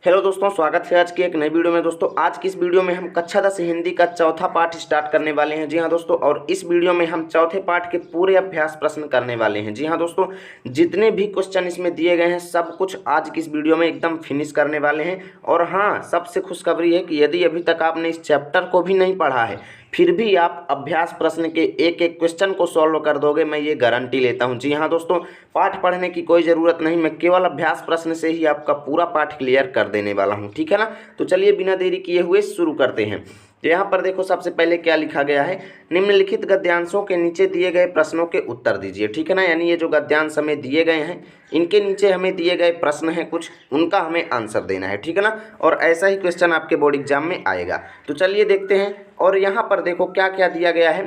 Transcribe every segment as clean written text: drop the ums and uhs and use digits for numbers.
Hello दोस्तों, स्वागत है आज की एक नई वीडियो में। दोस्तों आज की इस वीडियो में हम कक्षा 10 हिंदी का चौथा पाठ स्टार्ट करने वाले हैं। जी हाँ दोस्तों, और इस वीडियो में हम चौथे पाठ के पूरे अभ्यास प्रश्न करने वाले हैं। जी हाँ दोस्तों, जितने भी क्वेश्चन इसमें दिए गए हैं सब कुछ आज की इस वीडियो में एकदम फिनिश करने वाले हैं। और हाँ, सबसे खुशखबरी है कि यदि अभी तक आपने इस चैप्टर को भी नहीं पढ़ा है फिर भी आप अभ्यास प्रश्न के एक एक क्वेश्चन को सॉल्व कर दोगे, मैं ये गारंटी लेता हूँ। जी हाँ दोस्तों, पाठ पढ़ने की कोई ज़रूरत नहीं, मैं केवल अभ्यास प्रश्न से ही आपका पूरा पाठ क्लियर कर देने वाला हूँ। ठीक है ना, तो चलिए बिना देरी किए हुए शुरू करते हैं। तो यहाँ पर देखो, सबसे पहले क्या लिखा गया है, निम्नलिखित गद्यांशों के नीचे दिए गए प्रश्नों के उत्तर दीजिए। ठीक है ना, यानी ये जो गद्यांश हमें दिए गए हैं इनके नीचे हमें दिए गए प्रश्न हैं कुछ, उनका हमें आंसर देना है। ठीक है ना, और ऐसा ही क्वेश्चन आपके बोर्ड एग्जाम में आएगा। तो चलिए देखते हैं। और यहाँ पर देखो क्या क्या दिया गया है।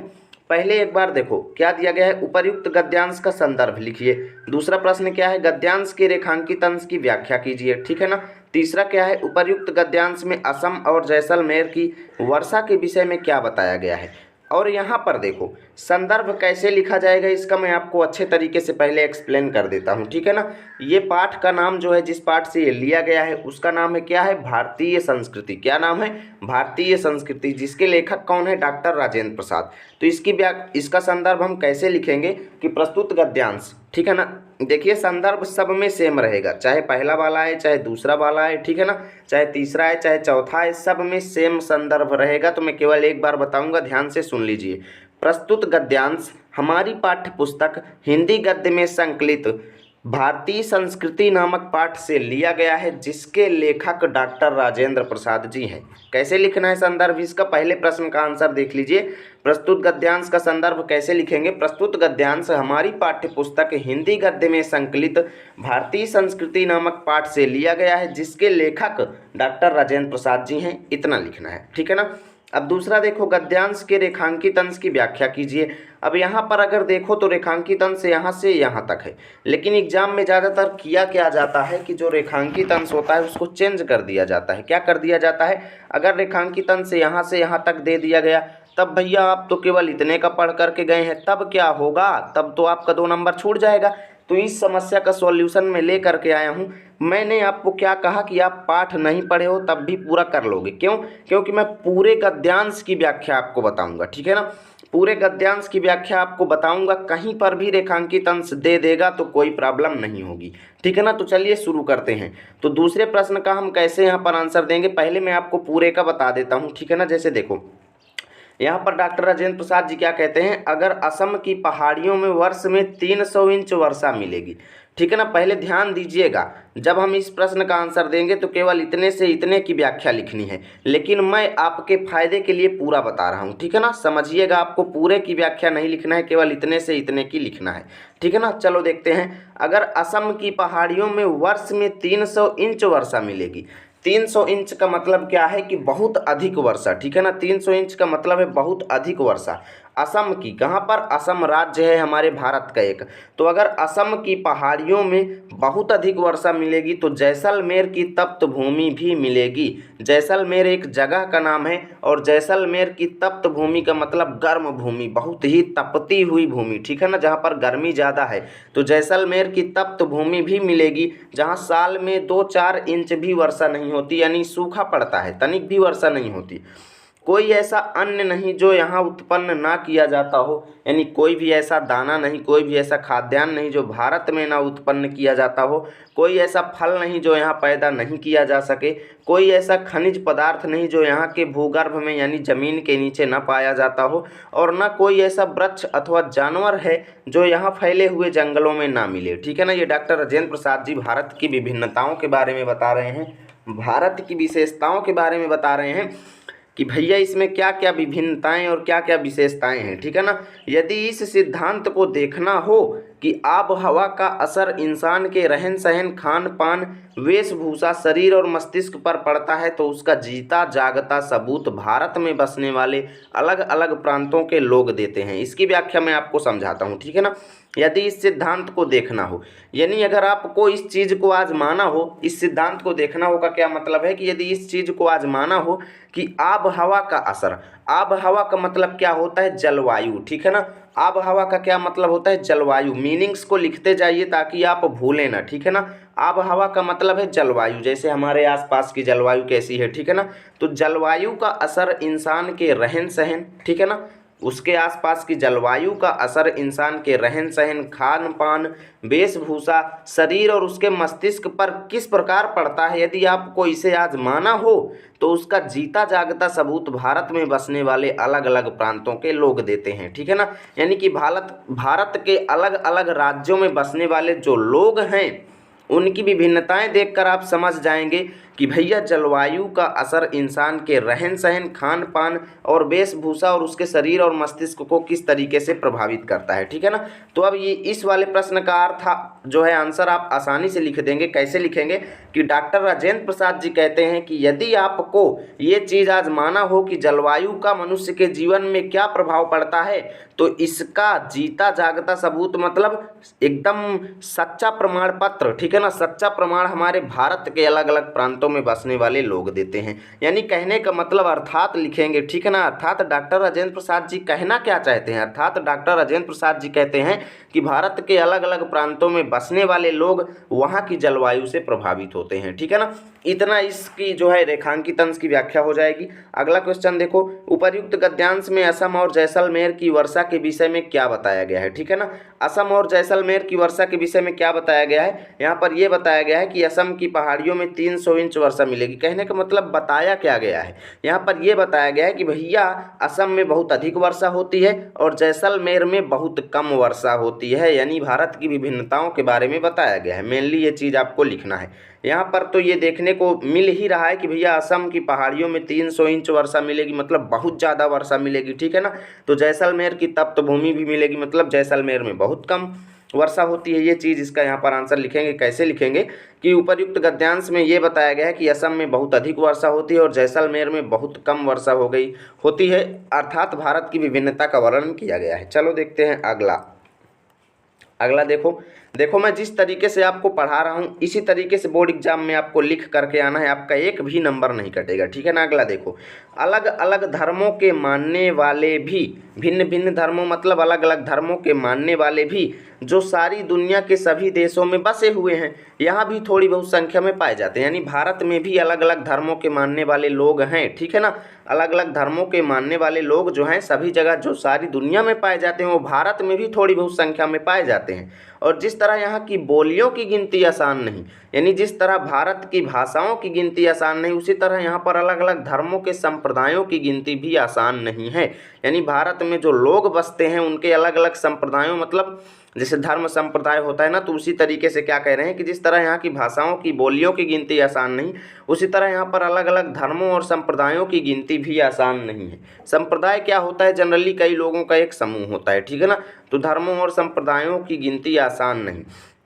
पहले एक बार देखो क्या दिया गया है, उपर्युक्त गद्यांश का संदर्भ लिखिए। दूसरा प्रश्न क्या है, गद्यांश के रेखांकित अंश की व्याख्या कीजिए। ठीक है ना। तीसरा क्या है, उपर्युक्त गद्यांश में असम और जैसलमेर की वर्षा के विषय में क्या बताया गया है। और यहाँ पर देखो संदर्भ कैसे लिखा जाएगा, इसका मैं आपको अच्छे तरीके से पहले एक्सप्लेन कर देता हूँ। ठीक है ना, ये पाठ का नाम जो है, जिस पाठ से ये लिया गया है उसका नाम है क्या है, भारतीय संस्कृति। क्या नाम है, भारतीय संस्कृति, जिसके लेखक कौन है, डॉक्टर राजेंद्र प्रसाद। तो इसका संदर्भ हम कैसे लिखेंगे कि प्रस्तुत गद्यांश। ठीक है ना, देखिए संदर्भ सब में सेम रहेगा, चाहे पहला वाला है चाहे दूसरा वाला है। ठीक है ना, चाहे तीसरा है चाहे चौथा है, सब में सेम संदर्भ रहेगा। तो मैं केवल एक बार बताऊंगा, ध्यान से सुन लीजिए। प्रस्तुत गद्यांश हमारी पाठ्य पुस्तक हिंदी गद्य में संकलित भारतीय संस्कृति नामक पाठ से लिया गया है, जिसके लेखक डॉक्टर राजेंद्र प्रसाद जी हैं। कैसे लिखना है संदर्भ, इसका पहले प्रश्न का आंसर देख लीजिए। प्रस्तुत गद्यांश का संदर्भ कैसे लिखेंगे, प्रस्तुत गद्यांश हमारी पाठ्य पुस्तक हिंदी गद्य में संकलित भारतीय संस्कृति नामक पाठ से लिया गया है, जिसके लेखक डॉक्टर राजेंद्र प्रसाद जी हैं। इतना लिखना है। ठीक है ना। अब दूसरा देखो, गद्यांश के रेखांकित अंश की व्याख्या कीजिए। अब यहाँ पर अगर देखो तो रेखांकित अंश यहाँ से यहाँ तक है, लेकिन एग्जाम में ज़्यादातर किया क्या जाता है कि जो रेखांकित अंश होता है उसको चेंज कर दिया जाता है। क्या कर दिया जाता है, अगर रेखांकित अंश यहाँ से यहाँ तक दे दिया गया, तब भैया आप तो केवल इतने का पढ़ करके गए हैं, तब क्या होगा, तब तो आपका 2 नंबर छूट जाएगा। तो इस समस्या का सॉल्यूशन मैं ले करके आया हूँ। मैंने आपको क्या कहा कि आप पाठ नहीं पढ़े हो तब भी पूरा कर लोगे। क्यों, क्योंकि मैं पूरे गद्यांश की व्याख्या आपको बताऊंगा। ठीक है ना, पूरे गद्यांश की व्याख्या आपको बताऊंगा, कहीं पर भी रेखांकित अंश दे देगा तो कोई प्रॉब्लम नहीं होगी। ठीक है ना, तो चलिए शुरू करते हैं। तो दूसरे प्रश्न का हम कैसे यहाँ पर आंसर देंगे, पहले मैं आपको पूरे का बता देता हूँ। ठीक है ना, जैसे देखो यहाँ पर डॉक्टर राजेंद्र प्रसाद जी क्या कहते हैं, अगर असम की पहाड़ियों में वर्ष में 300 इंच वर्षा मिलेगी। ठीक है ना, पहले ध्यान दीजिएगा, जब हम इस प्रश्न का आंसर देंगे तो केवल इतने से इतने की व्याख्या लिखनी है, लेकिन मैं आपके फायदे के लिए पूरा बता रहा हूँ। ठीक है ना, समझिएगा, आपको पूरे की व्याख्या नहीं लिखना है, केवल इतने से इतने की लिखना है। ठीक है ना, चलो देखते हैं। अगर असम की पहाड़ियों में वर्ष में 300 इंच वर्षा मिलेगी, 300 इंच का मतलब क्या है कि बहुत अधिक वर्षा। ठीक है ना, 300 इंच का मतलब है बहुत अधिक वर्षा। असम की, कहाँ पर, असम राज्य है हमारे भारत का एक। तो अगर असम की पहाड़ियों में बहुत अधिक वर्षा मिलेगी तो जैसलमेर की तप्त भूमि भी मिलेगी। जैसलमेर एक जगह का नाम है, और जैसलमेर की तप्त भूमि का मतलब गर्म भूमि, बहुत ही तपती हुई भूमि। ठीक है ना, जहाँ पर गर्मी ज़्यादा है। तो जैसलमेर की तप्त भूमि भी मिलेगी, जहाँ साल में 2-4 इंच भी वर्षा नहीं होती, यानी सूखा पड़ता है, तनिक भी वर्षा नहीं होती। कोई ऐसा अन्न नहीं जो यहाँ उत्पन्न ना किया जाता हो, यानी कोई भी ऐसा दाना नहीं, कोई भी ऐसा खाद्यान्न नहीं जो भारत में ना उत्पन्न किया जाता हो। कोई ऐसा फल नहीं जो यहाँ पैदा नहीं किया जा सके। कोई ऐसा खनिज पदार्थ नहीं जो यहाँ के भूगर्भ में यानी ज़मीन के नीचे न पाया जाता हो। और न कोई ऐसा वृक्ष अथवा जानवर है जो यहाँ फैले हुए जंगलों में ना मिले। ठीक है ना, ये डॉक्टर राजेंद्र प्रसाद जी भारत की विभिन्नताओं के बारे में बता रहे हैं, भारत की विशेषताओं के बारे में बता रहे हैं कि भैया इसमें क्या क्या विभिन्नताएं और क्या क्या विशेषताएं हैं। ठीक है ना, यदि इस सिद्धांत को देखना हो कि आब हवा का असर इंसान के रहन सहन, खान पान, वेशभूषा, शरीर और मस्तिष्क पर पड़ता है, तो उसका जीता जागता सबूत भारत में बसने वाले अलग अलग प्रांतों के लोग देते हैं। इसकी व्याख्या मैं आपको समझाता हूँ। ठीक है ना, यदि इस सिद्धांत को देखना हो, यानी अगर आपको इस चीज़ को आजमाना हो, इस सिद्धांत को देखना हो का क्या मतलब है कि यदि इस चीज़ को आजमाना हो कि आब हवा का असर, आब हवा का मतलब क्या होता है, जलवायु। ठीक है ना, आब हवा का क्या मतलब होता है, जलवायु। मीनिंग्स को लिखते जाइए ताकि आप भूलें ना। ठीक है ना, आब हवा का मतलब है जलवायु, जैसे हमारे आसपास की जलवायु कैसी है, ठीक है ना। तो जलवायु का असर इंसान के रहन सहन, ठीक है ना, उसके आसपास की जलवायु का असर इंसान के रहन सहन, खान पान, वेशभूषा, शरीर और उसके मस्तिष्क पर किस प्रकार पड़ता है, यदि आपको इसे आज माना हो तो उसका जीता जागता सबूत भारत में बसने वाले अलग अलग प्रांतों के लोग देते हैं, ठीक है ना। यानी कि भारत के अलग अलग राज्यों में बसने वाले जो लोग हैं उनकी विभिन्नताएं देखकर आप समझ जाएंगे कि भैया जलवायु का असर इंसान के रहन सहन, खान पान और वेशभूषा और उसके शरीर और मस्तिष्क को किस तरीके से प्रभावित करता है, ठीक है ना। तो अब ये इस वाले प्रश्न का अर्थ जो है आंसर आप आसानी से लिख देंगे। कैसे लिखेंगे कि डॉक्टर राजेंद्र प्रसाद जी कहते हैं कि यदि आपको ये चीज़ आज माना हो कि जलवायु का मनुष्य के जीवन में क्या प्रभाव पड़ता है, तो इसका जीता जागता सबूत मतलब एकदम सच्चा प्रमाण पत्र, ठीक है ना, सच्चा प्रमाण हमारे भारत के अलग अलग प्रांतों में बसने वाले लोग देते हैं। यानी कहने का मतलब अर्थात लिखेंगे, ठीक है ना। अर्थात डॉक्टर राजेंद्र प्रसाद जी कहना क्या चाहते हैं, अर्थात डॉक्टर राजेंद्र प्रसाद जी कहते हैं कि भारत के अलग अलग प्रांतों में बसने वाले लोग वहाँ की जलवायु से प्रभावित होते हैं, ठीक है ना। इतना इसकी जो है रेखांकित अंश की व्याख्या हो जाएगी। अगला क्वेश्चन देखो, उपर्युक्त गद्यांश में असम और जैसलमेर की वर्षा के विषय में क्या बताया गया है, ठीक है ना। असम और जैसलमेर की वर्षा के विषय में क्या बताया गया है, यहाँ पर यह बताया गया है कि असम की पहाड़ियों में 300 इंच वर्षा मिलेगी। कहने का मतलब बताया क्या गया है, यहाँ पर यह बताया गया है कि भैया असम में बहुत अधिक वर्षा होती है और जैसलमेर में बहुत कम वर्षा होती है। यानी भारत की विभिन्नताओं के बारे में बताया गया है। मेनली ये चीज़ आपको लिखना है। यहाँ पर तो ये देखने को मिल ही रहा है कि भैया असम की पहाड़ियों में 300 इंच वर्षा मिलेगी, मतलब बहुत ज़्यादा वर्षा मिलेगी, ठीक है ना। तो जैसलमेर की तप्त भूमि भी मिलेगी, मतलब जैसलमेर में बहुत कम वर्षा होती है। ये चीज़ इसका यहाँ पर आंसर लिखेंगे। कैसे लिखेंगे कि उपर्युक्त गद्यांश में ये बताया गया है कि असम में बहुत अधिक वर्षा होती है और जैसलमेर में बहुत कम वर्षा होती है, अर्थात भारत की विभिन्नता का वर्णन किया गया है। चलो देखते हैं अगला देखो मैं जिस तरीके से आपको पढ़ा रहा हूँ इसी तरीके से बोर्ड एग्जाम में आपको लिख करके आना है, आपका एक भी नंबर नहीं कटेगा, ठीक है ना। अगला देखो, अलग अलग धर्मों के मानने वाले भी, भिन्न भिन्न धर्मों मतलब अलग अलग धर्मों के मानने वाले भी जो सारी दुनिया के सभी देशों में बसे हुए हैं, यहाँ भी थोड़ी बहुत संख्या में पाए जाते हैं। यानी भारत में भी अलग अलग धर्मों के मानने वाले लोग हैं, ठीक है ना। अलग अलग धर्मों के मानने वाले लोग जो हैं सभी जगह जो सारी दुनिया में पाए जाते हैं वो भारत में भी थोड़ी बहुत संख्या में पाए जाते हैं। और जिस तरह यहाँ की बोलियों की गिनती आसान नहीं, यानी जिस तरह भारत की भाषाओं की गिनती आसान नहीं, उसी तरह यहाँ पर अलग अलग धर्मों के संप्रदायों की गिनती भी आसान नहीं है। यानी भारत में जो लोग बसते हैं उनके अलग अलग संप्रदायों, मतलब जैसे धर्म संप्रदाय होता है ना, तो उसी तरीके से क्या कह रहे हैं कि जिस तरह यहाँ की भाषाओं की बोलियों की गिनती आसान नहीं, उसी तरह यहाँ पर अलग अलग धर्मों और संप्रदायों की गिनती भी आसान नहीं है। संप्रदाय क्या होता है, जनरली कई लोगों का एक समूह होता है, ठीक है ना। तो धर्मों और संप्रदायों की गिनती आसान नहीं।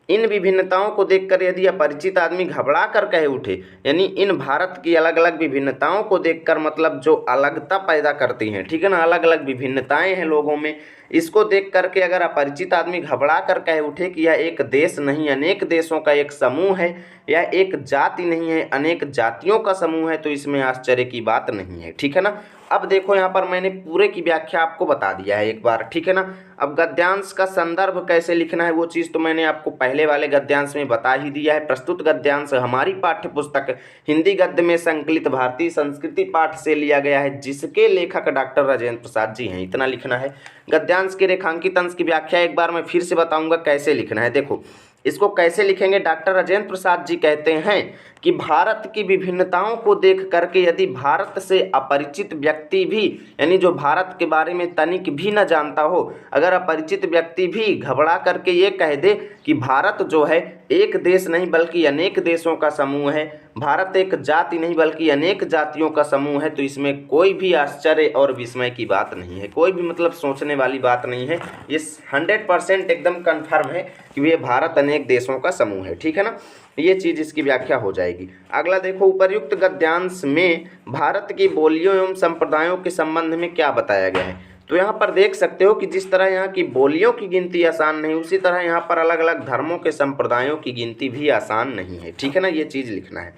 इन विभिन्नताओं को देखकर यदि अपरिचित आदमी घबरा कर कहे उठे, यानी इन भारत की अलग अलग विभिन्नताओं को देखकर, मतलब जो अलगता पैदा करती हैं, ठीक है ना, अलग अलग विभिन्नताएं हैं लोगों में, इसको देख करके अगर अपरिचित आदमी घबरा कर कहे उठे कि यह एक देश नहीं अनेक देशों का एक समूह है, या एक जाति नहीं है अनेक जातियों का समूह है, तो इसमें आश्चर्य की बात नहीं है, ठीक है ना। अब देखो यहाँ पर मैंने पूरे की व्याख्या आपको बता दिया है एक बार, ठीक है ना। अब गद्यांश का संदर्भ कैसे लिखना है वो चीज़ तो मैंने आपको पहले वाले गद्यांश में बता ही दिया है। प्रस्तुत गद्यांश हमारी पाठ्य पुस्तक हिंदी गद्य में संकलित भारतीय संस्कृति पाठ से लिया गया है, जिसके लेखक डॉक्टर राजेंद्र प्रसाद जी हैं। इतना लिखना है। गद्यांश के रेखांकित अंश की व्याख्या एक बार मैं फिर से बताऊंगा कैसे लिखना है। देखो इसको कैसे लिखेंगे, डॉक्टर राजेंद्र प्रसाद जी कहते हैं कि भारत की विभिन्नताओं को देख करके यदि भारत से अपरिचित व्यक्ति भी, यानी जो भारत के बारे में तनिक भी न जानता हो, अगर अपरिचित व्यक्ति भी घबरा करके ये कह दे कि भारत जो है एक देश नहीं बल्कि अनेक देशों का समूह है, भारत एक जाति नहीं बल्कि अनेक जातियों का समूह है, तो इसमें कोई भी आश्चर्य और विस्मय की बात नहीं है, कोई भी मतलब सोचने वाली बात नहीं है। ये 100% एकदम कन्फर्म है कि ये भारत अनेक देशों का समूह है, ठीक है ना। ये चीज़ इसकी व्याख्या हो जाएगी। अगला देखो, उपर्युक्त गद्यांश में भारत की बोलियों एवं संप्रदायों के संबंध में क्या बताया गया है। तो यहाँ पर देख सकते हो कि जिस तरह यहाँ की बोलियों की गिनती आसान नहीं, उसी तरह यहाँ पर अलग अलग धर्मों के संप्रदायों की गिनती भी आसान नहीं है, ठीक है ना। ये चीज़ लिखना है।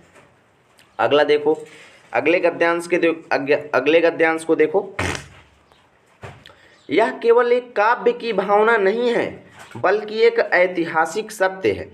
अगला देखो, अगले गद्यांश को देखो, यह केवल एक काव्य की भावना नहीं है बल्कि एक ऐतिहासिक सत्य है।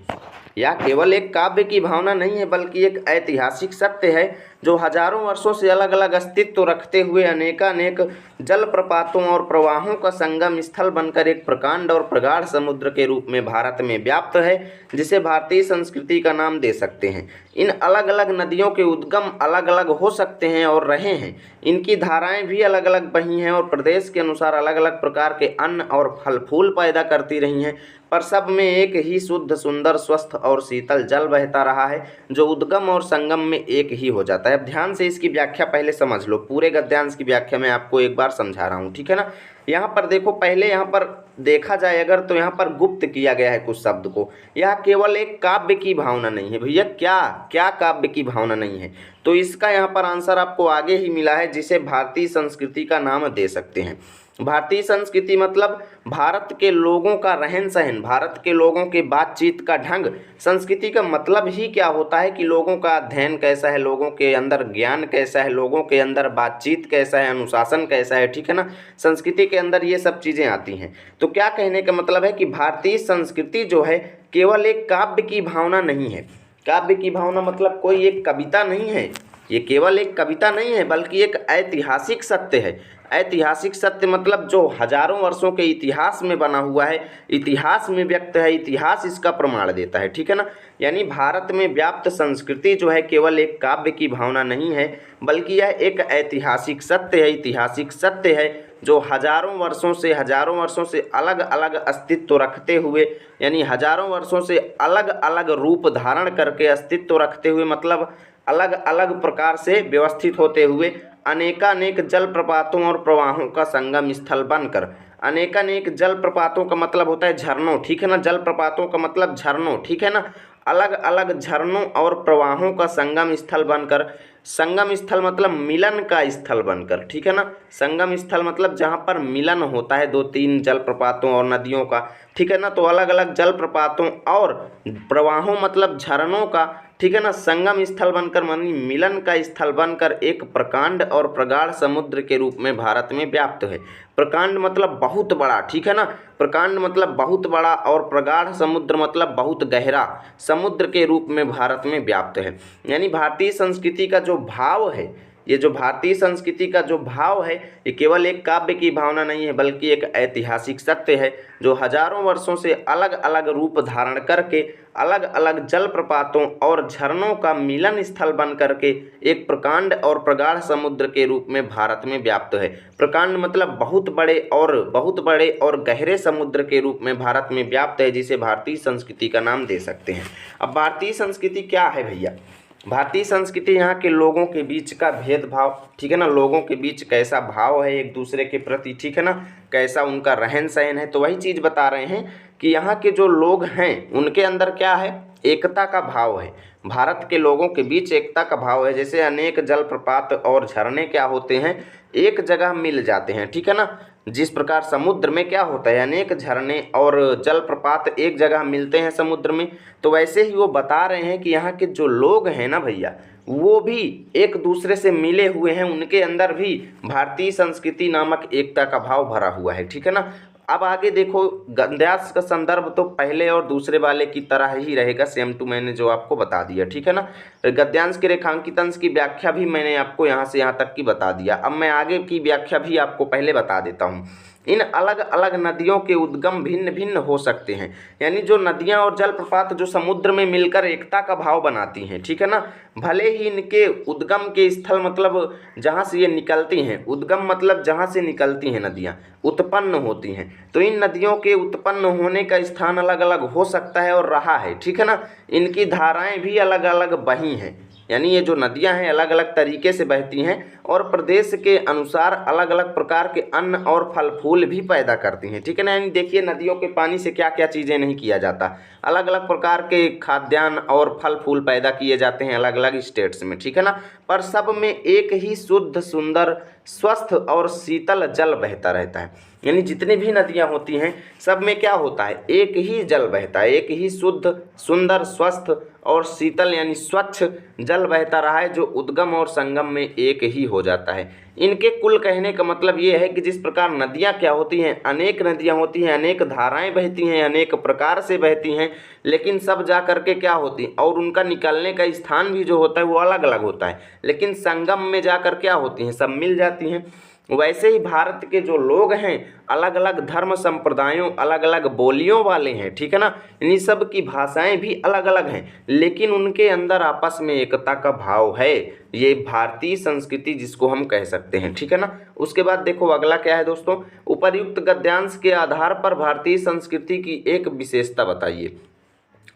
यह केवल एक काव्य की भावना नहीं है बल्कि एक ऐतिहासिक सत्य है जो हजारों वर्षों से अलग अलग अस्तित्व रखते हुए अनेकानेक जलप्रपातों और प्रवाहों का संगम स्थल बनकर एक प्रकांड और प्रगाढ़ समुद्र के रूप में भारत में व्याप्त है, जिसे भारतीय संस्कृति का नाम दे सकते हैं। इन अलग अलग नदियों के उद्गम अलग अलग हो सकते हैं और रहे हैं, इनकी धाराएं भी अलग अलग बही हैं और प्रदेश के अनुसार अलग अलग प्रकार के अन्न और फल फूल पैदा करती रही हैं, पर सब में एक ही शुद्ध, सुंदर, स्वस्थ और शीतल जल बहता रहा है जो उद्गम और संगम में एक ही हो जाता है। अब ध्यान से इसकी व्याख्या पहले समझ लो। पूरे गद्यांश की व्याख्या मैं आपको एक बार समझा रहा हूँ, ठीक है ना। यहाँ पर देखो, पहले यहाँ पर देखा जाए अगर तो यहाँ पर गुप्त किया गया है कुछ शब्द को। यह केवल एक काव्य की भावना नहीं है भैया। क्या क्या काव्य की भावना नहीं है? तो इसका यहाँ पर आंसर आपको आगे ही मिला है, जिसे भारतीय संस्कृति का नाम दे सकते हैं। भारतीय संस्कृति मतलब भारत के लोगों का रहन सहन, भारत के लोगों के बातचीत का ढंग। संस्कृति का मतलब ही क्या होता है कि लोगों का अध्ययन कैसा है, लोगों के अंदर ज्ञान कैसा है, लोगों के अंदर बातचीत कैसा है, अनुशासन कैसा है, ठीक है ना। संस्कृति के अंदर ये सब चीज़ें आती हैं। तो क्या कहने का मतलब है कि भारतीय संस्कृति जो है केवल एक काव्य की भावना नहीं है। काव्य की भावना मतलब कोई एक कविता नहीं है, ये केवल एक कविता नहीं है बल्कि एक ऐतिहासिक सत्य है। ऐतिहासिक सत्य मतलब जो हजारों वर्षों के इतिहास में बना हुआ है, इतिहास में व्यक्त है, इतिहास इसका प्रमाण देता है, ठीक है ना। यानी भारत में व्याप्त संस्कृति जो है केवल एक काव्य की भावना नहीं है बल्कि यह एक ऐतिहासिक सत्य है, ऐतिहासिक सत्य है जो हजारों वर्षों से अलग अलग अस्तित्व रखते हुए, यानी हजारों वर्षों से अलग अलग रूप धारण करके अस्तित्व रखते हुए, मतलब अलग अलग प्रकार से व्यवस्थित होते हुए अनेकानेक जलप्रपातों और प्रवाहों का संगम स्थल बनकर, अनेकानेक जलप्रपातों का मतलब होता है झरनों, ठीक है ना। जलप्रपातों का मतलब झरनों, ठीक है ना। अलग अलग झरनों और प्रवाहों का संगम स्थल बनकर, संगम स्थल मतलब मिलन का स्थल बनकर, ठीक है ना। संगम स्थल मतलब जहाँ पर मिलन होता है दो तीन जलप्रपातों और नदियों का, ठीक है ना। तो अलग अलग जलप्रपातों और प्रवाहों मतलब झरनों का, ठीक है ना, संगम स्थल बनकर मानी मिलन का स्थल बनकर एक प्रकांड और प्रगाढ़ समुद्र के रूप में भारत में व्याप्त है। प्रकांड मतलब बहुत बड़ा, ठीक है ना। प्रकांड मतलब बहुत बड़ा और प्रगाढ़ समुद्र मतलब बहुत गहरा समुद्र के रूप में भारत में व्याप्त है। यानी भारतीय संस्कृति का जो भाव है, ये जो भारतीय संस्कृति का जो भाव है, ये केवल एक काव्य की भावना नहीं है बल्कि एक ऐतिहासिक सत्य है जो हजारों वर्षों से अलग अलग रूप धारण करके अलग अलग जलप्रपातों और झरनों का मिलन स्थल बन करके एक प्रकांड और प्रगाढ़ समुद्र के रूप में भारत में व्याप्त है। प्रकांड मतलब बहुत बड़े और गहरे समुद्र के रूप में भारत में व्याप्त है, जिसे भारतीय संस्कृति का नाम दे सकते हैं। अब भारतीय संस्कृति क्या है भैया? भारतीय संस्कृति यहाँ के लोगों के बीच का भेदभाव, ठीक है ना, लोगों के बीच कैसा भाव है एक दूसरे के प्रति, ठीक है ना, कैसा उनका रहन सहन है। तो वही चीज़ बता रहे हैं कि यहाँ के जो लोग हैं उनके अंदर क्या है, एकता का भाव है। भारत के लोगों के बीच एकता का भाव है। जैसे अनेक जलप्रपात और झरने क्या होते हैं, एक जगह मिल जाते हैं, ठीक है ना। जिस प्रकार समुद्र में क्या होता है, अनेक झरने और जलप्रपात एक जगह मिलते हैं समुद्र में, तो वैसे ही वो बता रहे हैं कि यहाँ के जो लोग हैं ना भैया, वो भी एक दूसरे से मिले हुए हैं, उनके अंदर भी भारतीय संस्कृति नामक एकता का भाव भरा हुआ है, ठीक है ना। अब आगे देखो, गद्यांश का संदर्भ तो पहले और दूसरे वाले की तरह ही रहेगा, सेम टू मैंने जो आपको बता दिया, ठीक है ना। गद्यांश के रेखांकित अंश की व्याख्या भी मैंने आपको यहाँ से यहाँ तक की बता दिया। अब मैं आगे की व्याख्या भी आपको पहले बता देता हूँ। इन अलग अलग नदियों के उद्गम भिन्न भिन्न हो सकते हैं, यानी जो नदियाँ और जलप्रपात जो समुद्र में मिलकर एकता का भाव बनाती हैं, ठीक है ना। भले ही इनके उद्गम के स्थल मतलब जहाँ से ये निकलती हैं, उद्गम मतलब जहाँ से निकलती हैं नदियाँ, उत्पन्न होती हैं, तो इन नदियों के उत्पन्न होने का स्थान अलग अलग हो सकता है और रहा है, ठीक है ना। इनकी धाराएं भी अलग अलग बही हैं, यानी ये जो नदियां हैं अलग अलग तरीके से बहती हैं और प्रदेश के अनुसार अलग अलग प्रकार के अन्न और फल फूल भी पैदा करती हैं, ठीक है ना। यानी देखिए, नदियों के पानी से क्या क्या चीज़ें नहीं किया जाता, अलग अलग प्रकार के खाद्यान्न और फल फूल पैदा किए जाते हैं अलग अलग स्टेट्स में, ठीक है ना। पर सब में एक ही शुद्ध, सुंदर, स्वस्थ और शीतल जल बहता रहता है। यानी जितनी भी नदियाँ होती हैं सब में क्या होता है, एक ही जल बहता है, एक ही शुद्ध, सुंदर, स्वस्थ और शीतल यानी स्वच्छ जल बहता रहा है जो उद्गम और संगम में एक ही हो जाता है। इनके कुल कहने का मतलब ये है कि जिस प्रकार नदियाँ क्या होती हैं, अनेक नदियाँ होती हैं, अनेक धाराएं बहती हैं, अनेक प्रकार से बहती हैं, लेकिन सब जा करके क्या होती हैं और उनका निकलने का स्थान भी जो होता है वो अलग अलग होता है, लेकिन संगम में जाकर क्या होती हैं, सब मिल जाती हैं। वैसे ही भारत के जो लोग हैं अलग अलग धर्म संप्रदायों, अलग अलग बोलियों वाले हैं, ठीक है ना। इन्हीं सब की भाषाएं भी अलग अलग हैं, लेकिन उनके अंदर आपस में एकता का भाव है। ये भारतीय संस्कृति जिसको हम कह सकते हैं, ठीक है ना। उसके बाद देखो अगला क्या है दोस्तों, उपर्युक्त गद्यांश के आधार पर भारतीय संस्कृति की एक विशेषता बताइए।